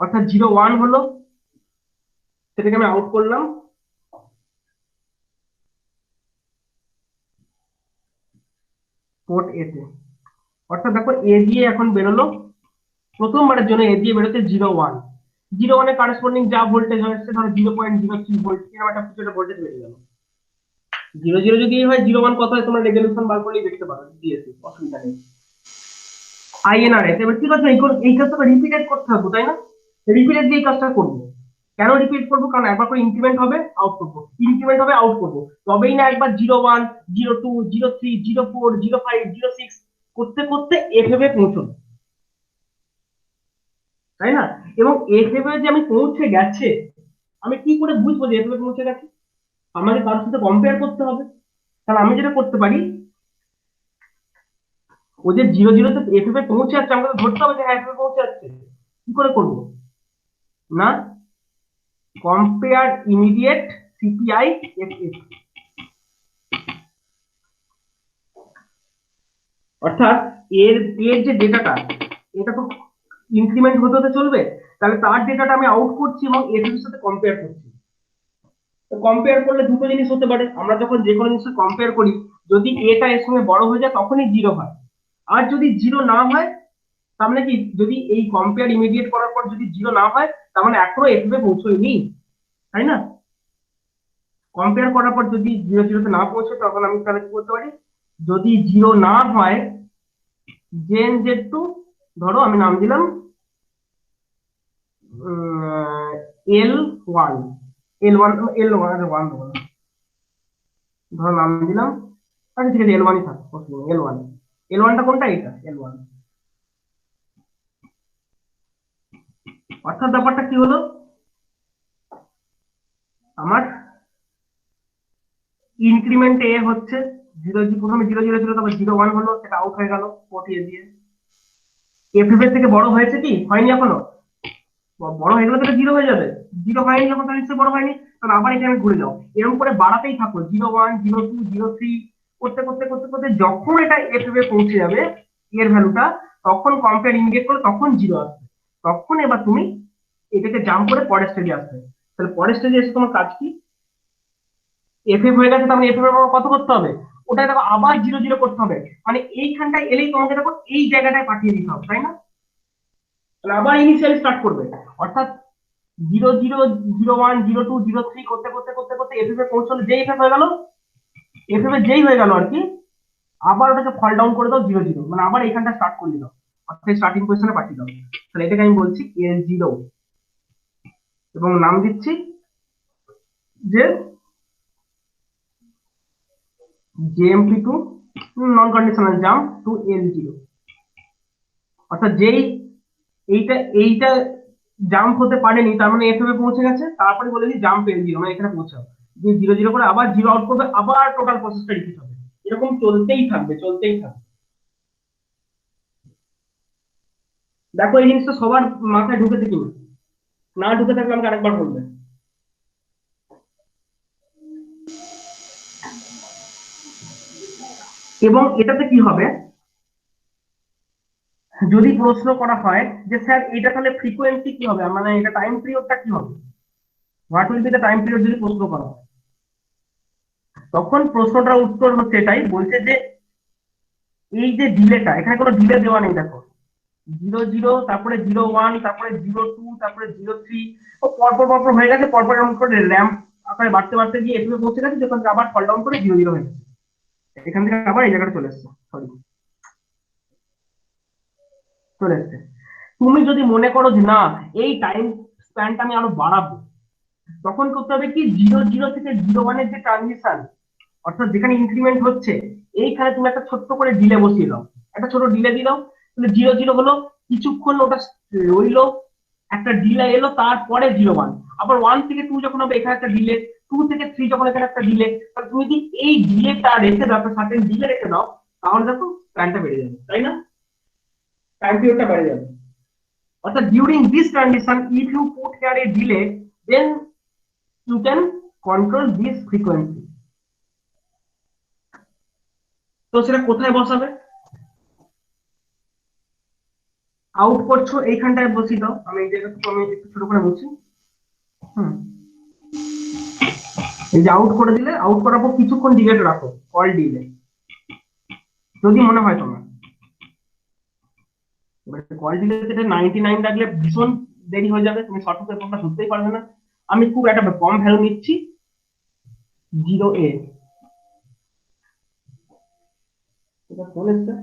অর্থাৎ জিরো ওয়ান হলো, সেটাকে আমি আউট করলাম পোর্ট এ তে। অর্থাৎ দেখো এ দিয়ে এখন বেরোলো, প্রথমবারের জন্য এ দিয়ে বেরোচ্ছে জিরো ওয়ান, জিরো ওয়ানের কারেসপন্ডিং যা ভোল্টেজ হয় সে ধরো 0.03 ভোল্ট, এরকম একটা কিছু একটা ভোল্টেজ বেরিয়ে গেল। জিরো জিরো যদি হয়, জিরো ওয়ান কত হয় তোমরা রেজলিউশন বার করলেই দেখতে পারো, দিয়েছি, অসুবিধা নেই। আইএনআর এস, এবার ঠিক আছে, এই কাজটা রিপিটেড করতে হবে তাই না, রিপিটেড দিয়ে এই কাজটা করবো। কেন রিপিট করবো, কারণ একবার করে ইনক্রিমেন্ট হবে আউট করবো, ইনক্রিমেন্ট হবে আউট করবো, তবেই না একবার zero one, zero two, zero three, zero four, zero five, zero six করতে করতে এফএফ এ পৌঁছবে, তাই না? এবং এফএফ এ যে আমি পৌঁছে গেছে, আমি কি করে বুঝবো যে এফএফ এ পৌঁছে গেছে? আমাকে কারোর সাথে কম্পেয়ার করতে হবে। তাহলে আমি যেটা করতে পারি, ও যে জিরো জিরোতে এফএফ এ পৌঁছে যাচ্ছে, আমাকে তো ধরতে হবে যে হ্যাঁ এফএফ এ পৌঁছে যাচ্ছে। কি করে করবো না, compare immediate CPI F F, অর্থাৎ এর এর যে ডেটাটা, এটা তো ইনক্রিমেন্ট হতে হতে চলবে, তাহলে তার ডেটাটা আমি আউট করছি এবং এর সাথে কম্পেয়ার করছি। কম্পেয়ার করলে দুটো জিনিস হতে পারে, আমরা যখন যে কোনো জিনিস কম্পেয়ার করি, যদি এটা এর সঙ্গে বড় হয়ে যায় তখনই জিরো হয়, আর যদি জিরো না হয় তার মানে কি, যদি এই কম্পেয়ার ইমিডিয়েট করার পর যদি জিরো না হয় তার মানে এখনো এফএফ এ পৌঁছয়নি, তাই না? কম্পেয়ার করার পর যদি জিরো জিরোতে না পৌঁছে, তখন আমি তাহলে কি করতে পারি, যদি জিরো না হয়, জেন জেড টু, ধরো আমি নাম দিলাম L one, L one, L one, one দেবো না, ধরো নাম দিলাম, আচ্ছা ঠিক আছে এল ওয়ানই থাক, এল ওয়ান, এল ওয়ানটা কোনটা, এটা এল ওয়ান। অর্থাৎ ব্যাপারটা কি হলো, আমার ইনক্রিমেন্ট এ হচ্ছে জিরো, প্রথমে জিরো জিরো ছিল, তারপর জিরো ওয়ান হলো, সেটা আউট হয়ে গেল পটিয়ে দিয়ে। এফএফ এর থেকে বড় হয়েছে কি, হয়নি এখনো, বড় হয়ে গেলে তো জিরো হয়ে যাবে, জিরো হয়নি যখন তাহলে নিশ্চয়ই বড় হয়নি, তখন আবার এখানে ঘুরে যাও, এরকম করে বাড়াতেই থাকো, zero one, zero two, zero three করতে করতে করতে করতে যখন এটা এফএফ এ পৌঁছে যাবে এর ভ্যালুটা, তখন কম্পেয়ার ইন্ডিকেট করে তখন জিরো আসবে, তখন এবার তুমি এটাকে জাম্প করে পরের স্টেজে আসবে। তাহলে পরের স্টেজে এসে তোমার কাজ কি, এফএফ হয়ে গেছে, তার মানে এফএফ এর কত করতে হবে, ওটা দেখো আবার জিরো জিরো করতে হবে, মানে এইখানটায় এলেই তোমাকে দেখো এই জায়গাটায় পাঠিয়ে দিতে হবে, তাই না? তাহলে আবার ইনিশিয়ালি স্টার্ট করবে, অর্থাৎ zero zero, zero one, zero two, zero three করতে করতে করতে করতে এফএফ এ পৌঁছলো, যেই এফএফ হয়ে গেল, এফএফ এ যেই হয়ে গেল আর কি, আবার ওটাকে ফল ডাউন করে দাও জিরো জিরো, মানে আবার এখানটা স্টার্ট করে দাও, অর্থাৎ স্টার্টিং পজিশনে পাঠিয়ে দাও। তাহলে এটাকে আমি বলছি এল জিরো, এবং নাম দিচ্ছি যে JMP to non conditional jump to L zero. অর্থাৎ যেই এইটা এইটা জাম্প হতে পারেনি, তার মানে এফএফ এ পৌঁছে গেছে, তারপরে বলে দিই জাম্প এল জিরো, মানে এখানে পৌঁছাও, যে জিরো জিরো করে আবার জিরো আউট করবে, আবার টোটাল প্রসেসটা রিপিট হবে, এরকম চলতেই থাকবে চলতেই থাকবে। দেখো এই জিনিসটা সবার মাথায় ঢুকেছে কিনা, না ঢুকে থাকলে আমাকে আরেকবার বলবে। এবং এটাতে কি হবে, যদি প্রশ্ন করা হয় যে স্যার এটা তাহলে ফ্রিকোয়েন্সি কি হবে, মানে এটা টাইম পিরিয়ডটা কি হবে, what will be the time period, যদি প্রশ্ন করা হয়, তখন প্রশ্নটার উত্তর হচ্ছে এটাই, বলছে যে এই যে ডিলেটা, এখানে কোনো ডিলে দেওয়া নেই, দেখো 00, তারপরে 01, তারপরে 02, তারপরে 03, ও পরপর পরপর হয়ে গেছে, পরপর এরকম করে র্যাম্প আকারে বাড়তে বাড়তে গিয়ে এটুকু পৌঁছে গেছে, যখন আবার ফল ডাউন করে 00 হয়ে গেছে, এখান থেকে আবার এই জায়গাটা চলে এসছে, সরি চলে এসছে। তুমি যদি মনে করো যে না, এই টাইম স্প্যানটা আমি আরো বাড়াবো, তখন করতে হবে কি, 00 থেকে 01-এর যে ট্রানজিশন, অর্থাৎ যেখানে ইনক্রিমেন্ট হচ্ছে, এইখানে তুমি একটা ছোট্ট করে ডিলে বসিয়ে দাও, একটা ছোট ডিলে দিলাম, তাহলে 00 হলো, কিছুক্ষণ ওটা রইলো, একটা ডিলে এলো, তারপরে 01, আবার 1 থেকে 2 যখন হবে এখানে একটা ডিলে, 2 থেকে 3 যখন এখানে একটা ডিলে, তাহলে তুমি যদি এই ডিলেটা রেখে দাও, একটা সার্টেন ডিলে রেখে দাও, তাহলে দেখো টাইমটা বেড়ে যাবে, তাই না, টাইম পিরিয়ডটা বেড়ে যাবে। অর্থাৎ during this transition if you put here a delay, then you can control this frequency. তো সেটা কোথায় বসাবে, আউট করছো এইখানটায় বসিয়ে দাও, আমি এই জায়গাটা আমি একটু ছোট করে বলছি। হুম, এই যে আউট করে দিলে, আউট করার পর কিছুক্ষণ ডিলেট রাখো, কল ডিলে, যদি মনে হয় তোমার। এবার কল ডিলে থেকে 99 রাখলে ভীষণ দেরি হয়ে যাবে, তুমি সঠিক পেপারটা ধরতেই পারবে না। আমি খুব একটা কম ভ্যালু নিচ্ছি, 0A, এটা কোন এসছে,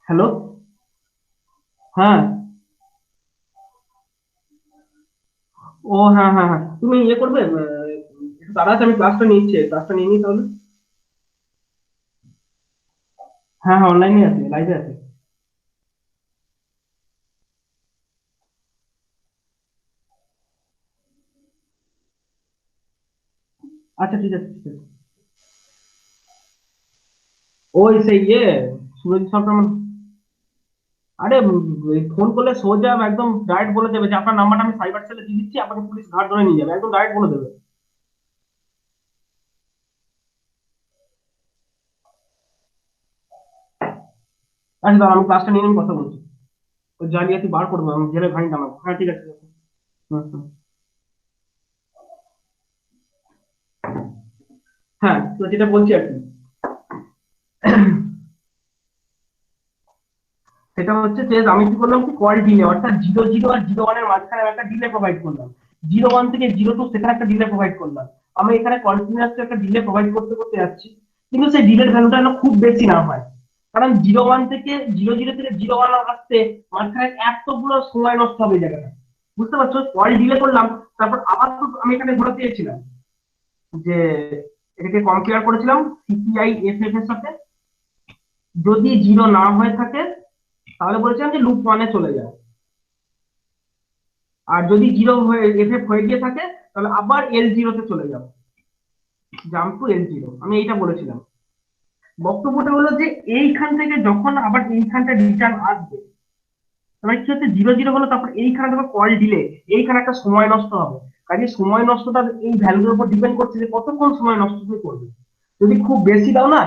হ্যালো, হ্যাঁ, ও হ্যাঁ হ্যাঁ হ্যাঁ, তুমি ইয়ে করবে, একটু তাড়াতাড়ি, আমি ক্লাসটা নিচ্ছি, ক্লাসটা নিয়ে নিই তাহলে। হ্যাঁ হ্যাঁ, অনলাইনে আছে, লাইভে আছে। আচ্ছা ঠিক আছে, ঠিক আছে। ওই সেই ইয়ে, সুরজ সরকার আরে ফোন করলে সোজা একদম ডাইরেক্ট বলে দেবে যে আপনার নাম্বারটা আমি সাইবার সেলে দিয়ে দিচ্ছি, আপনাকে পুলিশ ঘাট ধরে নিয়ে যাবে, একদম ডাইরেক্ট বলে দেবে। আচ্ছা দাঁড়া, আমি ক্লাসটা নিয়ে নিয়ে কথা বলছি, ওই জালিয়াতি বার করবো, আমি জেলে ভাই জানাবো, হ্যাঁ ঠিক আছে, ঠিক আছে। হুম হুম। হ্যাঁ, তো যেটা বলছি আর কি, সেটা হচ্ছে যে আমি কি করলাম, কি কল ডিলে, অর্থাৎ 00 আর 01-এর মাঝখানে আমি একটা ডিলে প্রোভাইড করলাম, 01 থেকে 02 সেখানে একটা ডিলে প্রোভাইড করলাম, আমি এখানে কন্টিনিউয়াসলি একটা ডিলে প্রোভাইড করতে করতে যাচ্ছি, কিন্তু সেই ডিলের ভ্যালুটা যেন খুব বেশি না হয়, কারণ 01 থেকে 00 থেকে 01 আসতে মাঝখানে এতগুলো সময় নষ্ট হবে এই জায়গাটা, বুঝতে পারছো, কল ডিলে করলাম, তারপর আবার তো আমি এখানে ঘোরাতে চেয়েছিলাম, যে এটাকে কম্পেয়ার করেছিলাম সিপিআই এফএফ এর সাথে, যদি 0 না হয়ে থাকে তাহলে বলেছিলাম যে লুপ 1-এ চলে যায়, আর যদি 0 হয়ে এফএফ হয়ে গিয়ে থাকে তাহলে আবার L0-তে চলে যাও, জাম্প টু L0, আমি এইটা বলেছিলাম। বক্তব্যটা হলো যে এইখান থেকে যখন আবার এইখানটা রিটার্ন আসবে, মানে কি হচ্ছে, 00 হলো, তারপর এইখানে তোমার কল দিলে এইখানে একটা সময় নষ্ট হবে, কাজে সময় নষ্টটা এই ভ্যালুর উপর ডিপেন্ড করছে যে কতক্ষণ সময় নষ্ট তুমি করবে। যদি খুব বেশি দাও না,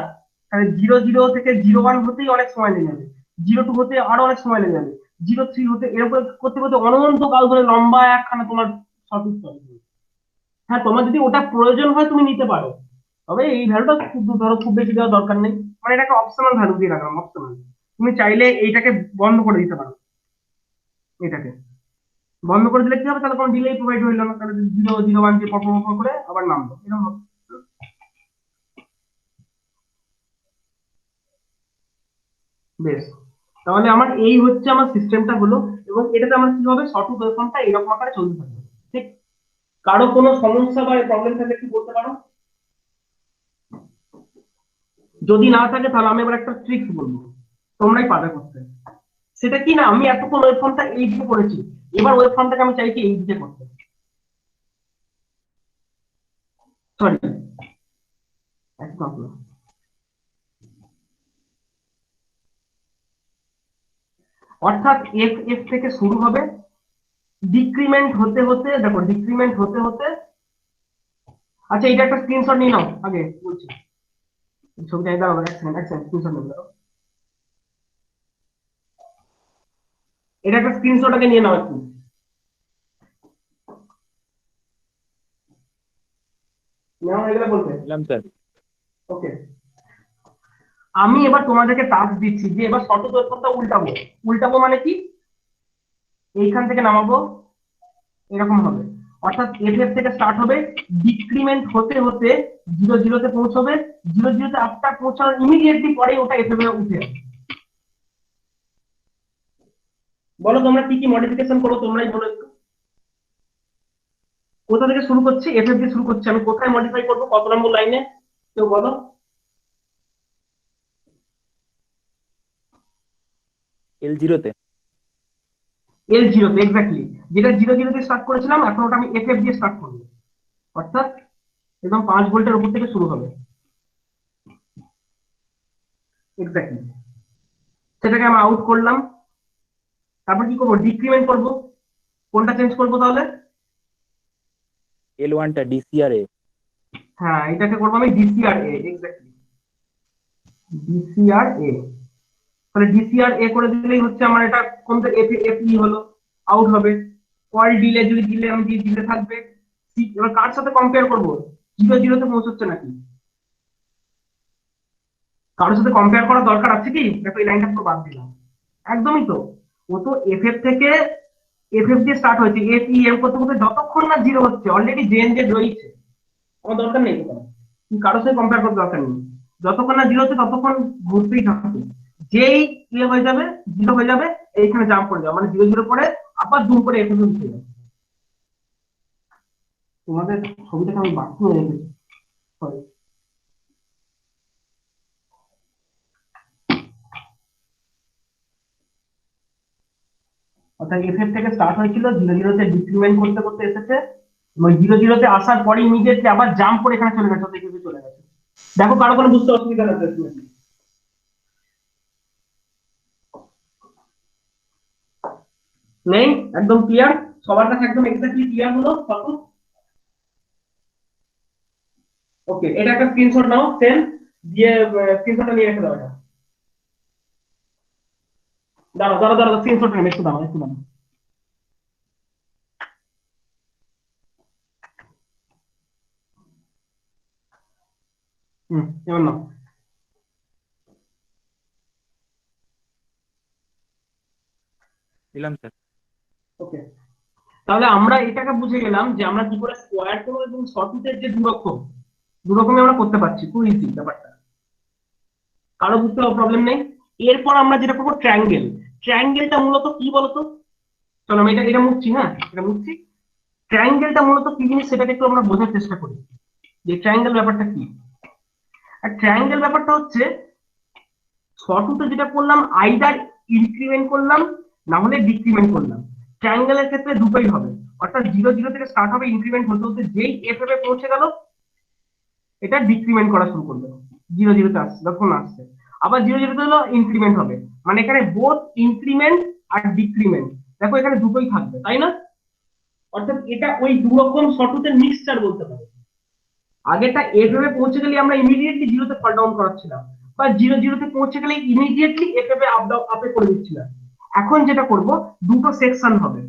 তাহলে 00 থেকে 01 হতেই অনেক সময় লেগে যাবে, 02 হতে আরো অনেক সময় লেগে যাবে, 03 হতে, এরকম করতে করতে অনন্ত কাল ধরে লম্বা একখানা তোমার সঠিক চলবে। হ্যাঁ, তোমার যদি ওটা প্রয়োজন হয় তুমি নিতে পারো, তবে এই ভ্যালুটা খুব, ধরো খুব বেশি দেওয়ার দরকার নেই, মানে এটা একটা অপশনাল ভ্যালু দিয়ে রাখলাম, অপশনাল, তুমি চাইলে এইটাকে বন্ধ করে দিতে পারো, এটাকে বন্ধ করে দিলে কি হবে, তাহলে কোনো ডিলে প্রোভাইড হইলো না, তাহলে 001 যে পর পর পর করে আবার নামলো, এরকম হবে। বেশ, তাহলে আমার এই হচ্ছে আমার সিস্টেমটা হলো, এবং এটাতে আমার কি হবে, সঠিক ওয়েবফর্মটা এরকম আকারে চলতে থাকবে, ঠিক। কারো কোনো সমস্যা বা প্রবলেম থাকলে কি বলতে পারো, যদি না থাকে তাহলে আমি এবার একটা ট্রিক্স বলবো, তোমরাই পাবে করতে। সেটা কি না, আমি এতক্ষণ ওয়েবফর্মটা এই দিকে করেছি, এবার ওয়েবফর্মটাকে আমি চাইছি এই দিকে করতে, সরি, একদম না। অর্থাৎ এফ এফ থেকে শুরু হবে, ডিক্রিমেন্ট হতে হতে দেখো, ডিক্রিমেন্ট হতে হতে, আচ্ছা এটা একটা স্ক্রিনশট নিয়ে নাও আগে বলছি, ছবিটা দাঁড়াও, এক সেকেন্ড স্ক্রিনশট নিয়ে নাও, এটা একটা স্ক্রিনশট আগে নিয়ে নাও একটু। নাও, এগুলো বলবে।
নিলাম স্যার।
ওকে, আমি এবার তোমাদেরকে টাস্ক দিচ্ছি যে এবার শর্ত দৈর্ঘ্যটা উল্টাবো। উল্টাবো মানে কি, এইখান থেকে নামাবো, এরকম হবে। অর্থাৎ এফ এফ থেকে স্টার্ট হবে, ডিক্রিমেন্ট হতে হতে জিরো জিরোতে পৌঁছবে, জিরো জিরোতে আফটার পৌঁছানোর ইমিডিয়েটলি পরে ওটা এফ এফ এ উঠে যাবে। বলো তোমরা কি কি মডিফিকেশন করো, তোমরাই বলো একটু। কোথা থেকে শুরু করছি, এফ এফ দিয়ে শুরু করছি, আমি কোথায় মডিফাই করবো, কত নম্বর লাইনে, কেউ বলো।
L0-তে।
এল জিরোতে, এক্স্যাক্টলি। যেটা জিরো জিরোতে স্টার্ট করেছিলাম, এখন ওটা আমি এফ এফ দিয়ে স্টার্ট করবো। অর্থাৎ একদম 5 ভোল্টের উপর থেকে শুরু হবে, এক্স্যাক্টলি। সেটাকে আমি আউট করলাম। তারপর কি করবো, ডিক্রিমেন্ট করবো। কোনটা চেঞ্জ করবো তাহলে?
L1টা DCR-এ।
হ্যাঁ, এটাকে করবো আমি ডিসিআর এ, এক্স্যাক্টলি, ডিসিআর এ। তাহলে ডিসিআর এ করে দিলেই হচ্ছে আমার এটা কোনটা এফ এফ ই হলো, আউট হবে। কল ডিলে যদি দিলে আমি দিয়ে দিলে থাকবে। এবার কার সাথে কম্পেয়ার করবো, জিরো জিরোতে পৌঁছচ্ছে নাকি, কারোর সাথে কম্পেয়ার করার দরকার আছে কি? দেখো এই লাইনটা পুরো বাদ দিলাম, একদমই তো। ও তো এফ এফ থেকে এফ এফ দিয়ে স্টার্ট হয়েছে, এফ ই এম করতে করতে যতক্ষণ না জিরো হচ্ছে, অলরেডি জেন জেড রয়েছে, আমার দরকার নেই তো, কারোর সাথে কম্পেয়ার করার দরকার নেই। যতক্ষণ না জিরো হচ্ছে ততক্ষণ ঘুরতেই থাকবে। যেই ইয়ে হয়ে যাবে, জিরো হয়ে যাবে, এইখানে জাম্প করে যাবে, মানে জিরো জিরো পরে আবার জুম করে এফ এফ উঠে যাবে। তোমাদের ছবিটাকে আমি বাথরুমে রেখেছি, সরি। অর্থাৎ এফ এফ থেকে স্টার্ট হয়েছিল, জিরো জিরোতে ডিক্রিমেন্ট করতে করতে এসেছে, এবং জিরো জিরোতে আসার পরে ইমিডিয়েটলি আবার জাম্প করে এখানে চলে গেছে, অর্থাৎ এফ চলে গেছে। দেখো কারো কোনো বুঝতে অসুবিধা আছে? নেই, একদম ক্লিয়ার, সবার কাছে একদম এক্স্যাক্টলি ক্লিয়ার হলো কত? ওকে, এটা একটা স্ক্রিনশট নাও সেম, দিয়ে স্ক্রিনশটটা নিয়ে রেখে দাও এটা। দাঁড়াও দাঁড়াও দাঁড়াও, স্ক্রিনশট নেবে, একটু দাঁড়াও একটু দাঁড়াও। এবার নাও।
নিলাম স্যার।
ওকে, তাহলে আমরা এটাকে বুঝে গেলাম যে আমরা কি করে স্কোয়ার করবো, এবং সঠিকের যে দুরকম, দুরকমই আমরা করতে পারছি, খুব ইজি ব্যাপারটা, কারো বুঝতে প্রবলেম নেই। এরপর আমরা যেটা করবো ট্রায়াঙ্গেল। ট্রায়াঙ্গেলটা মূলত কি বলতো, চলো আমি এটা এটা মুছছি, হ্যাঁ এটা মুছছি। ট্রায়াঙ্গেলটা মূলত কি জিনিস সেটাকে একটু আমরা বোঝার চেষ্টা করি, যে ট্রায়াঙ্গেল ব্যাপারটা কি। আর ট্রায়াঙ্গেল ব্যাপারটা হচ্ছে, সটুতে যেটা করলাম আইদার ইনক্রিমেন্ট করলাম, না হলে ডিক্রিমেন্ট করলাম। ট্রায়াঙ্গেলের ক্ষেত্রে দুটোই হবে, অর্থাৎ জিরো জিরো থেকে স্টার্ট হবে, ইনক্রিমেন্ট হতে হতে যেই এফ এ পৌঁছে গেল, এটা ডিক্রিমেন্ট করা শুরু করবে, জিরো জিরোতে আসছে যখন আসছে, আবার জিরো জিরোতে হলো ইনক্রিমেন্ট হবে। মানে এখানে বোথ ইনক্রিমেন্ট আর ডিক্রিমেন্ট, দেখো এখানে দুটোই থাকবে, তাই না? অর্থাৎ এটা ওই দু রকম সটুতের মিক্সচার বলতে পারো। আগেটা এফ এ পৌঁছে গেলে আমরা ইমিডিয়েটলি জিরোতে ফল ডাউন করাচ্ছিলাম, বা জিরো জিরোতে পৌঁছে গেলে ইমিডিয়েটলি এফ এ আপ ডাউন আপে করে দিচ্ছিলাম। এখন যেটা করব, দুটো সেকশন হবে।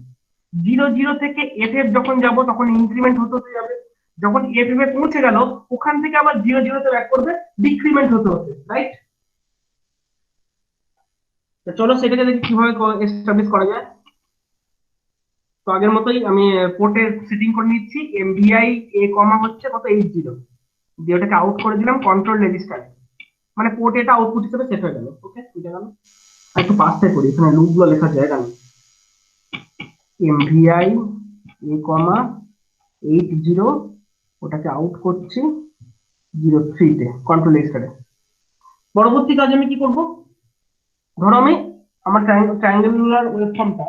জিরো জিরো থেকে এফ এফ যখন যাব তখন ইনক্রিমেন্ট হতে হতে যাবে, যখন এফ এফ এ পৌঁছে গেল ওখান থেকে আবার জিরো জিরোতে ব্যাক করবে, ডিক্রিমেন্ট হতে হতে, রাইট? চলো সেটাকে দেখি কিভাবে এস্টাবলিশ করা যায়। তো আগের মতোই আমি পোর্টের সেটিং করে নিচ্ছি, এমভিআই এ কমা হচ্ছে কত 80, দিয়ে ওটাকে আউট করে দিলাম কন্ট্রোল রেজিস্টার, মানে পোর্ট এটা আউটপুট হিসেবে সেট হয়ে গেল। ওকে, বুঝে গেল। আর একটু পাশে করি, এখানে লুপ গুলো লেখার জায়গা নেই। এমভিআই এ কমা 80, ওটাকে আউট করছি 03 তে, কন্ট্রোল রেজিস্টারে। পরবর্তী কাজ আমি কি করব, ধরো আমি আমার ট্রায়াঙ্গুলার ওয়েভফর্মটা,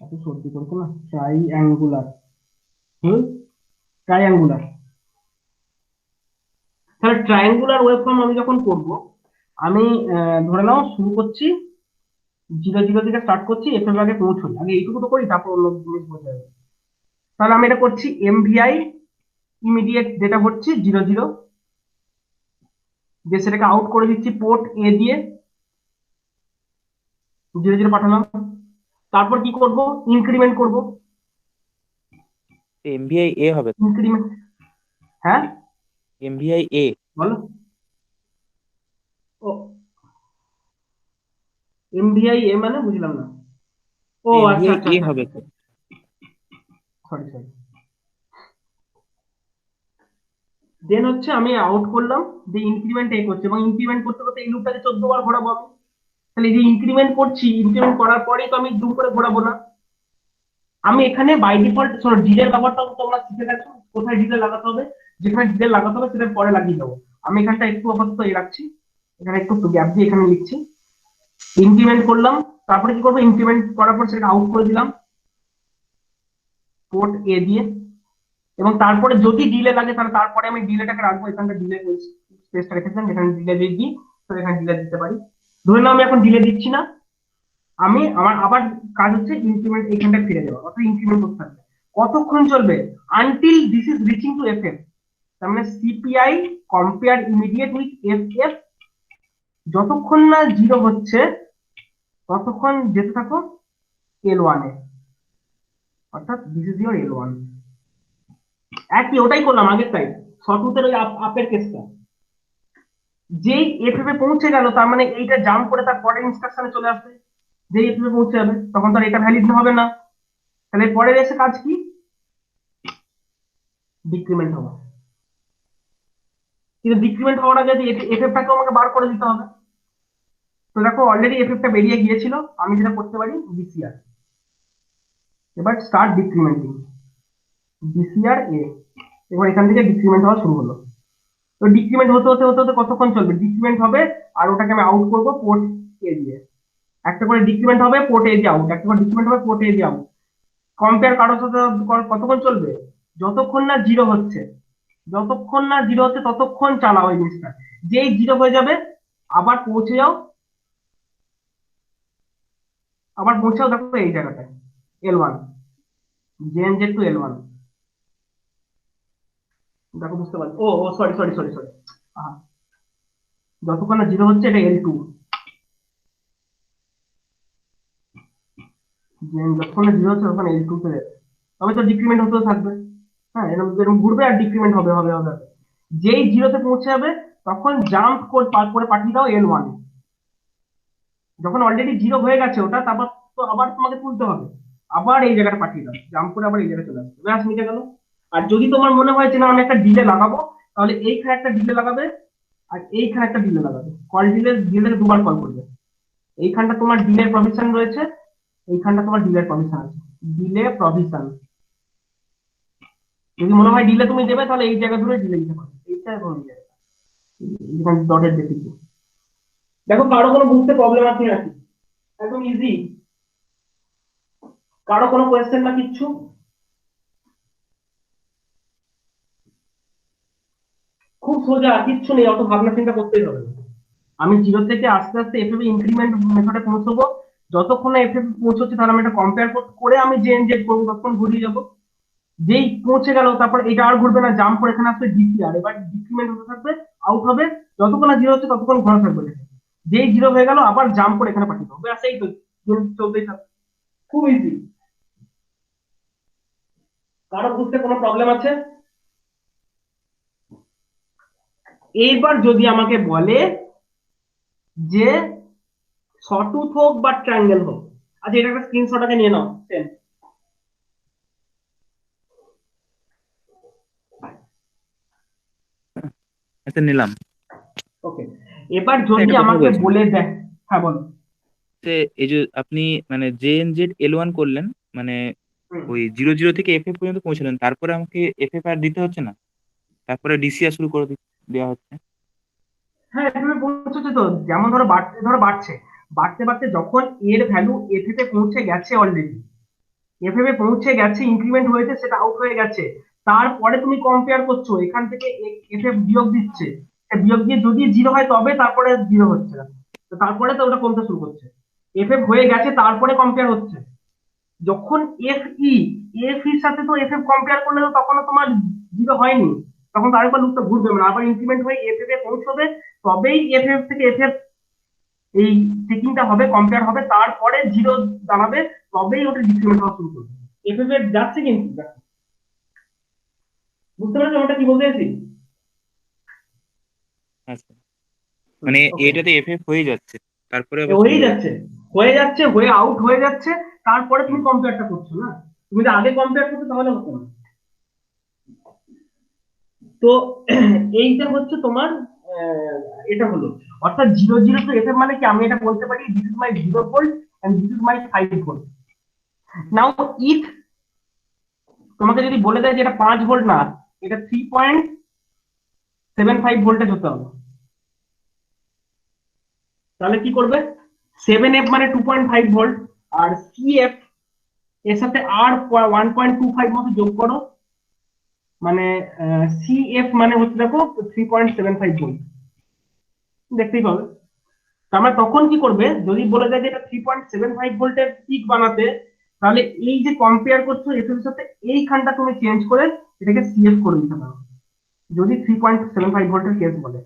এত সর্দি করবো না, ট্রাইঅ্যাঙ্গুলার, হুম, ট্রাইঅ্যাঙ্গুলার। তাহলে ট্রায়াঙ্গুলার ওয়েভফর্ম আমি যখন করব, আমি ধরে নাও শুরু করছি, 0 0 থেকে স্টার্ট করছি, এফ এর আগে পৌঁছই, আগে এইটুকু তো করি, তারপর অন্য জিনিস বোঝা যাবে। তাহলে আমি এটা করছি এমভিআই ইমিডিয়েট, যেটা হচ্ছে 0 0, যে সেটাকে আউট করে দিচ্ছি পোর্ট এ দিয়ে, 0 0 পাঠালাম। তারপর কি করব, ইনক্রিমেন্ট করব।
এমভিআই এ হবে তো?
ইনক্রিমেন্ট, হ্যাঁ
এমভিআই এ।
বলো। ও, এমভিআই এ মানে বুঝলাম না। ও আচ্ছা
এমভিআই
আচ্ছা
এ
আচ্ছা,
হবে তো?
Sorry sorry. দেন হচ্ছে আমি আউট করলাম, যে ইনক্রিমেন্ট এ করছে, এবং ইনক্রিমেন্ট করতে করতে এই লুপটাকে 14 বার ঘোরাবো আমি। তাহলে এই যে ইনক্রিমেন্ট করছি, ইনক্রিমেন্ট করার পরেই তো আমি দুম করে ঘোরাবো না। আমি এখানে বাই ডিফল্ট শোনো, ডিলের ব্যাপারটা তোমরা শিখে গেছো, কোথায় ডিলে লাগাতে হবে, যেখানে ডিলে লাগাতে হবে সেটা পরে লাগিয়ে দেবো। আমি এখানটা একটু আপাতত এই রাখছি, এখানে একটু গ্যাপ দিয়ে এখানে লিখছি। ইনক্রিমেন্ট করলাম, তারপরে কি করবো, ইনক্রিমেন্ট করার পর সেটা আউট করে দিলাম পোর্ট এ দিয়ে। এবং তারপরে যদি ডিলে লাগে তাহলে তারপরে আমি ডিলেটাকে রাখবো, এখানটা ডিলে স্পেসটা রেখেছিলাম, যেখানে ডিলে দিয়ে দিই, তো এখানে ডিলে দিতে পারি। ধরে নাও আমি এখন ডিলে দিচ্ছি না, আমি আমার আবার কাজ হচ্ছে ইনক্রিমেন্ট, এইখানটা ফিরে যাওয়া, অর্থাৎ ইনক্রিমেন্ট করতে থাকবে। কতক্ষণ চলবে, until this is reaching two F F, তার মানে CPI compare immediate with F F, যতক্ষণ না 0 হচ্ছে ততক্ষণ যেতে থাকো L1 এ, অর্থাৎ দিস ইজ ইওর L1। একই ওটাই করলাম আগেরটাই, শর্টউতের ওই আপের কেসটা। যেই এফ এফ এ পৌঁছে গেল, তার মানে এইটা জাম্প করে তার পরের ইনস্ট্রাকশনে চলে আসবে। যেই এফ এফ এ পৌঁছে যাবে তখন তো আর এটা ভ্যালিড হবে না। তাহলে পরের এসে কাজ কি, ডিক্রিমেন্ট হওয়া। কিন্তু ডিক্রিমেন্ট হওয়ার আগে এফ এফটাকে আমাকে বার করে দিতে হবে। তো দেখো অলরেডি এফ এফটা বেরিয়ে গিয়েছিল, আমি যেটা করতে পারি বিসিআর, এবার স্টার্ট ডিক্রিমেন্টিং, বিসিআর এ। এবার এখান থেকে ডিক্রিমেন্ট হওয়া শুরু হলো। তো ডিক্রিমেন্ট হতে হতে হতে হতে কতক্ষণ চলবে, ডিক্রিমেন্ট হবে আর ওটাকে আমি আউট করবো পোর্ট এ দিয়ে। একটা করে ডিক্রিমেন্ট হবে পোর্ট এ দিয়ে আউট, একটা করে ডিক্রিমেন্ট হবে পোর্ট এ দিয়ে আউট। কম্পেয়ার কারোর সাথে কতক্ষণ চলবে, যতক্ষণ না 0 হচ্ছে, যতক্ষণ না 0 হচ্ছে ততক্ষণ চালাও এই জিনিসটা। যেই 0 হয়ে যাবে আবার পৌঁছে যাও, আবার পৌঁছাও দেখো এই জায়গাটায় L1, জেএনজেড টু L1। দেখো বুঝতে পারছো, ও ও সরি সরি সরি সরি, যতক্ষণ না 0 হচ্ছে এটা L2, যতক্ষণ না 0 হচ্ছে তখন L2 তে যাবে। তবে তো ডিক্রিমেন্ট হতে থাকবে, হ্যাঁ এরকম এরকম ঘুরবে আর ডিক্রিমেন্ট হবে হবে হবে হবে। যেই 0 তে পৌঁছে যাবে তখন জাম্প কোড পার করে পাঠিয়ে দাও L1 এ। যখন অলরেডি 0 হয়ে গেছে ওটা, তারপর তো আবার তোমাকে তুলতে হবে, আবার এই জায়গাটা পাঠিয়ে দাও, জাম্প করে আবার এই জায়গায় চলে আসবে, ব্যাস মিটে গেল। আর যদি তোমার মনে হয় যে না আমি একটা ডিলে লাগাবো, তাহলে এইখানে একটা ডিলে লাগাবে, আর এইখানে একটা ডিলে লাগাবে। কল ডিলে, ডিলে দুবার কল করবে। এইখানটা তোমার ডিলে প্রভিশন রয়েছে, এইখানটা তোমার ডিলে প্রভিশন আছে, ডিলে প্রভিশন। যদি মনে হয় ডিলে তুমি দেবে তাহলে এই জায়গা ধরে ডিলে দিতে পারো, এইটা এবং এই জায়গা, এখানে ডটের দেখেছি। দেখো কারো কোনো বুঝতে প্রবলেম আছে নাকি, একদম ইজি, কারো কোনো কোয়েশ্চেন না কিচ্ছু। খুব সোজা, কিচ্ছু নেই, অত ভাবনা চিন্তা করতেই হবে না। আমি 0 থেকে আস্তে আস্তে এফ ইনক্রিমেন্ট মেথডে পৌঁছবো, যতক্ষণ না এফ পৌঁছচ্ছে তাহলে আমি এটা কম্পেয়ার করে আমি জে এন জেড করবো, ততক্ষণ ঘুরিয়ে যাবো। যেই পৌঁছে গেল তারপর এটা আর ঘুরবে না, জাম্প করে এখানে আসবে ডিসিআর, এবার ডিক্রিমেন্ট হতে থাকবে, আউট হবে, যতক্ষণ না 0 হচ্ছে ততক্ষণ ঘোরা থাকবে এটা। যেই 0 হয়ে গেল আবার জাম্প করে এখানে পাঠিয়ে দেবো, ব্যাস এই তো, চলতেই থাকবে, খুব ইজি। কারো বুঝতে কোনো প্রবলেম আছে? এইবার যদি আমাকে বলে যে সটুথ হোক বা ট্রায়াঙ্গেল হোক, আচ্ছা এটা একটা স্ক্রিনশট আগে নিয়ে নাও, send।
আচ্ছা, নিলাম।
ওকে, এবার
না,
যদি
একটা কথা
আমাকে
বলছিলাম
বলে দেয়, হ্যাঁ বলো।
যে এই যে আপনি মানে JNZ L1 করলেন, মানে
হুম।
ওই 0 0 থেকে FF পর্যন্ত পৌঁছলেন, তারপরে আমাকে FF আর দিতে হচ্ছে না, তারপরে ডিসিআর শুরু করে দেওয়া হচ্ছে।
হ্যাঁ এভাবে পৌঁছচ্ছে তো, যেমন ধরো বাড়তে ধরো বাড়ছে, বাড়তে বাড়তে যখন এর ভ্যালু এফ এ পৌঁছে গেছে, অলরেডি এফ এ পৌঁছে গেছে, ইনক্রিমেন্ট হয়েছে, সেটা আউট হয়ে গেছে, তারপরে তুমি কম্পেয়ার করছো, এখান থেকে এফ এফ বিয়োগ দিচ্ছে, বিয়োগ দিয়ে যদি জিরো হয় তবে তারপরে জিরো হচ্ছে না, তো তারপরে তো ওটা কমতে শুরু করছে। এফ এফ হয়ে গেছে তারপরে কম্পেয়ার হচ্ছে। যখন এফ ই, এফ এর সাথে তো এফ এফ কম্পেয়ার করলে তো তখনও তোমার জিরো হয়নি, তখন তো আরেকবার লুপটা ঘুরবে, মানে আবার ইনক্রিমেন্ট হয়ে এফ এফ এ পৌঁছবে, তবেই এফ এফ থেকে এফ এফ এই চেকিংটা হবে, কম্পেয়ার হবে, তারপরে জিরো দাঁড়াবে, তবেই ওটা ডিক্রিমেন্ট হওয়া শুরু করবে। এফ এফ এর যাচ্ছে কিন্তু দেখো। বুঝতে পারছো ওটা কি বলতে চাইছি?
আচ্ছা, মানে
ওকে,
এটাতে এফএফ হয়ে যাচ্ছে, তারপরে আবার শুরু
হয়েই
হচ্ছে।
যাচ্ছে, হয়ে যাচ্ছে, হয়ে আউট হয়ে যাচ্ছে, তারপরে তুমি
হুম।
কম্পেয়ারটা করছো না। তুমি যদি আগে কম্পেয়ার করছো তাহলে হতো না। তো এইটা হচ্ছে তোমার এটা হলো, অর্থাৎ জিরো জিরো টু এফ মানে কি, আমি এটা বলতে পারি this is my 0 volt and this is my 5 volt. Now if তোমাকে যদি বলে দেয় যে এটা 5 ভোল্ট না, এটা 3.75 ভোল্টেজ হতে হবে, তাহলে কি করবে? 7F মানে 2.5 ভোল্ট, আর CF এর সাথে আর 1.25 মতো যোগ করো, মানে CF মানে হচ্ছে দেখো 3.75 ভোল্ট, দেখতেই পাবে। তার মানে তখন কি করবে, যদি বলে দেয় যে এটা 3.75 ভোল্টের পিক বানাতে, তাহলে এই যে কম্পেয়ার করছো এফ এর সাথে, এইখানটা তুমি চেঞ্জ করে এটাকে সিএফ করে দিতে পারো, যদি 3.75 ভোল্টের কেস বলে।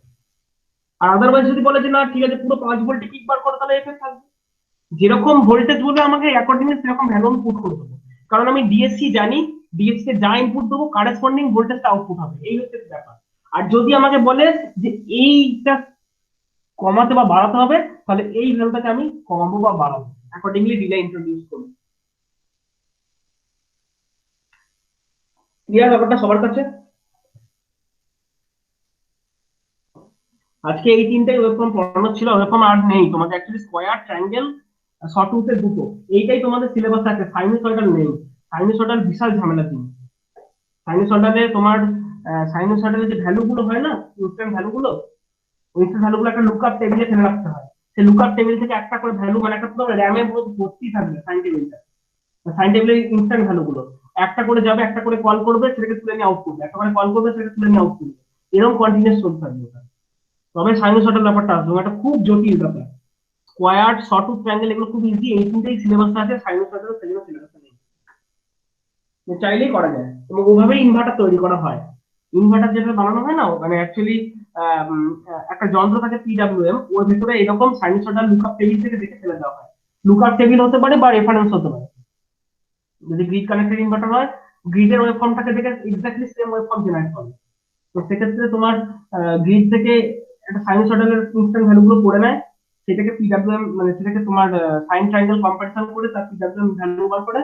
আর আদারওয়াইজ যদি বলে যে না ঠিক আছে পুরো 5 ভোল্টে পিক বার করো, তাহলে এফ থাকবে, যেরকম ভোল্টেজ বলবে আমাকে অ্যাকর্ডিংলি সেরকম ভ্যালু আমি পুট করে দেবো, কারণ আমি ডিএসসি জানি, ডিএসসি কে যা ইনপুট দেবো কারেসপন্ডিং ভোল্টেজটা আউটপুট হবে, এই হচ্ছে ব্যাপার। আর যদি আমাকে বলে যে এইটা কমাতে বা বাড়াতে হবে, তাহলে এই ভ্যালুটাকে আমি কমাবো বা বাড়াবো, অ্যাকর্ডিংলি ডিলে ইন্ট্রোডিউস করবো। ক্লিয়ার ব্যাপারটা সবার কাছে? আজকে এই তিনটাই ওয়েবফর্ম পড়ানো ছিল, ওয়েবফর্ম আর নেই তোমাদের, অ্যাকচুয়ালি স্কোয়ার, ট্রায়াঙ্গেল, শর্টউথের দুটো, এইটাই তোমাদের সিলেবাস আছে, সাইনুসয়েডাল নেই। সাইনুসয়েডাল বিশাল ঝামেলা দিন। সাইনুসয়েডালে তোমার সাইনুসয়েডালে যে ভ্যালু গুলো হয় না, ইনস্ট্যান্ট ভ্যালু গুলো, ইনস্ট্যান্ট ভ্যালু গুলো একটা লুকআপ টেবিলে ফেলে রাখতে হয়। সেই লুকআপ টেবিল থেকে একটা করে ভ্যালু, মানে একটা পুরো র্যামের মধ্যে ভর্তি থাকবে সাইন টেবিলটা, সাইন টেবিলের ইনস্ট্যান্ট ভ্যালু গুলো একটা করে যাবে, একটা করে কল করবে, সেটাকে তুলে নিয়ে আউট করবে, একটা করে কল করবে, সেটাকে তুলে নিয়ে আউট করবে, এরকম কন্টিনিউস চলতে থাকবে ওটা। তবে সাইনোসয়েডাল ব্যাপারটা আসবে, এটা খুব জটিল ব্যাপার। স্কোয়ার, শর্টউথ, ট্রায়াঙ্গেল এগুলো খুব ইজি, এই তিনটেই সিলেবাসটা আছে, সাইনোসয়েডাল সেগুলো সিলেবাসটা নেই। তো চাইলেই করা যায়, এবং ওভাবেই ইনভার্টার তৈরি করা হয়। ইনভার্টার যেটা বানানো হয় না, মানে অ্যাকচুয়ালি একটা যন্ত্র থাকে পিডাব্লিউএম, ওর ভিতরে এরকম সাইনোসয়েডাল লুকআপ টেবিল থেকে দেখে ফেলে দেওয়া হয়। লুকআপ টেবিল হতে পারে বা রেফারেন্স হতে পারে। যদি গ্রিড কানেক্টেড ইনভার্টার হয়, গ্রিডের ওয়েব ফর্মটাকে দেখে exactly same web form generate করে। তো সেক্ষেত্রে তোমার গ্রিড থেকে একটা সাইনোসয়েডালের ইনস্ট্যান্ট ভ্যালু গুলো পড়ে নেয়, সেটাকে পিডাব্লিউএম মানে সেটাকে তোমার সাইন ট্রায়াঙ্গেল কম্পারিজন করে তার পিডাব্লিউএম ভ্যালু বার করে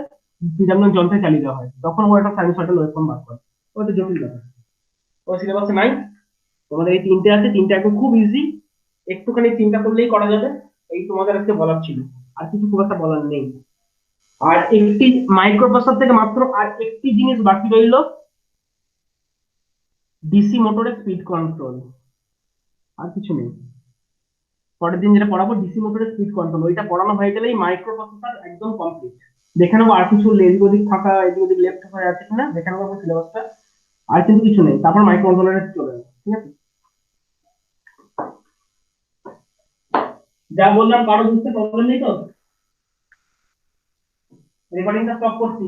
পিডাব্লিউএম যন্ত্রে চালিয়ে দেওয়া হয়, তখন ও একটা সাইনোসয়েডাল ওয়েবফর্ম বার করে। ওটা জটিল ব্যাপার, ও সিলেবাসে নাই। তোমাদের এই তিনটে আছে, তিনটে একদম খুব ইজি, একটুখানি চিন্তা করলেই করা যাবে। এই তোমাদের আজকে বলার ছিল, আর কিছু খুব একটা বলার নেই। আর একটি মাইক্রোপ্রসেসর থেকে মাত্র আর একটি জিনিস বাকি রইল, ডিসি মোটরের স্পিড কন্ট্রোল, আর কিছু নেই। পরের দিন যেটা পড়াবো ডিসি মোটরের স্পিড কন্ট্রোল, ওইটা পড়ানো হয়ে গেলেই মাইক্রো প্রসেসর একদম কমপ্লিট। দেখে নেবো আর কিছু এদিক ওদিক থাকা, এদিক ওদিক লেফট হয়ে আছে কিনা দেখে নেবো সিলেবাসটা, আর কিন্তু কিছু নেই, তারপর মাইক্রো কন্ট্রোলারে চলে যাবে, ঠিক আছে? যা বললাম কারো বুঝতে প্রবলেম নেই তো? রেকর্ডিংটা স্টপ করছি।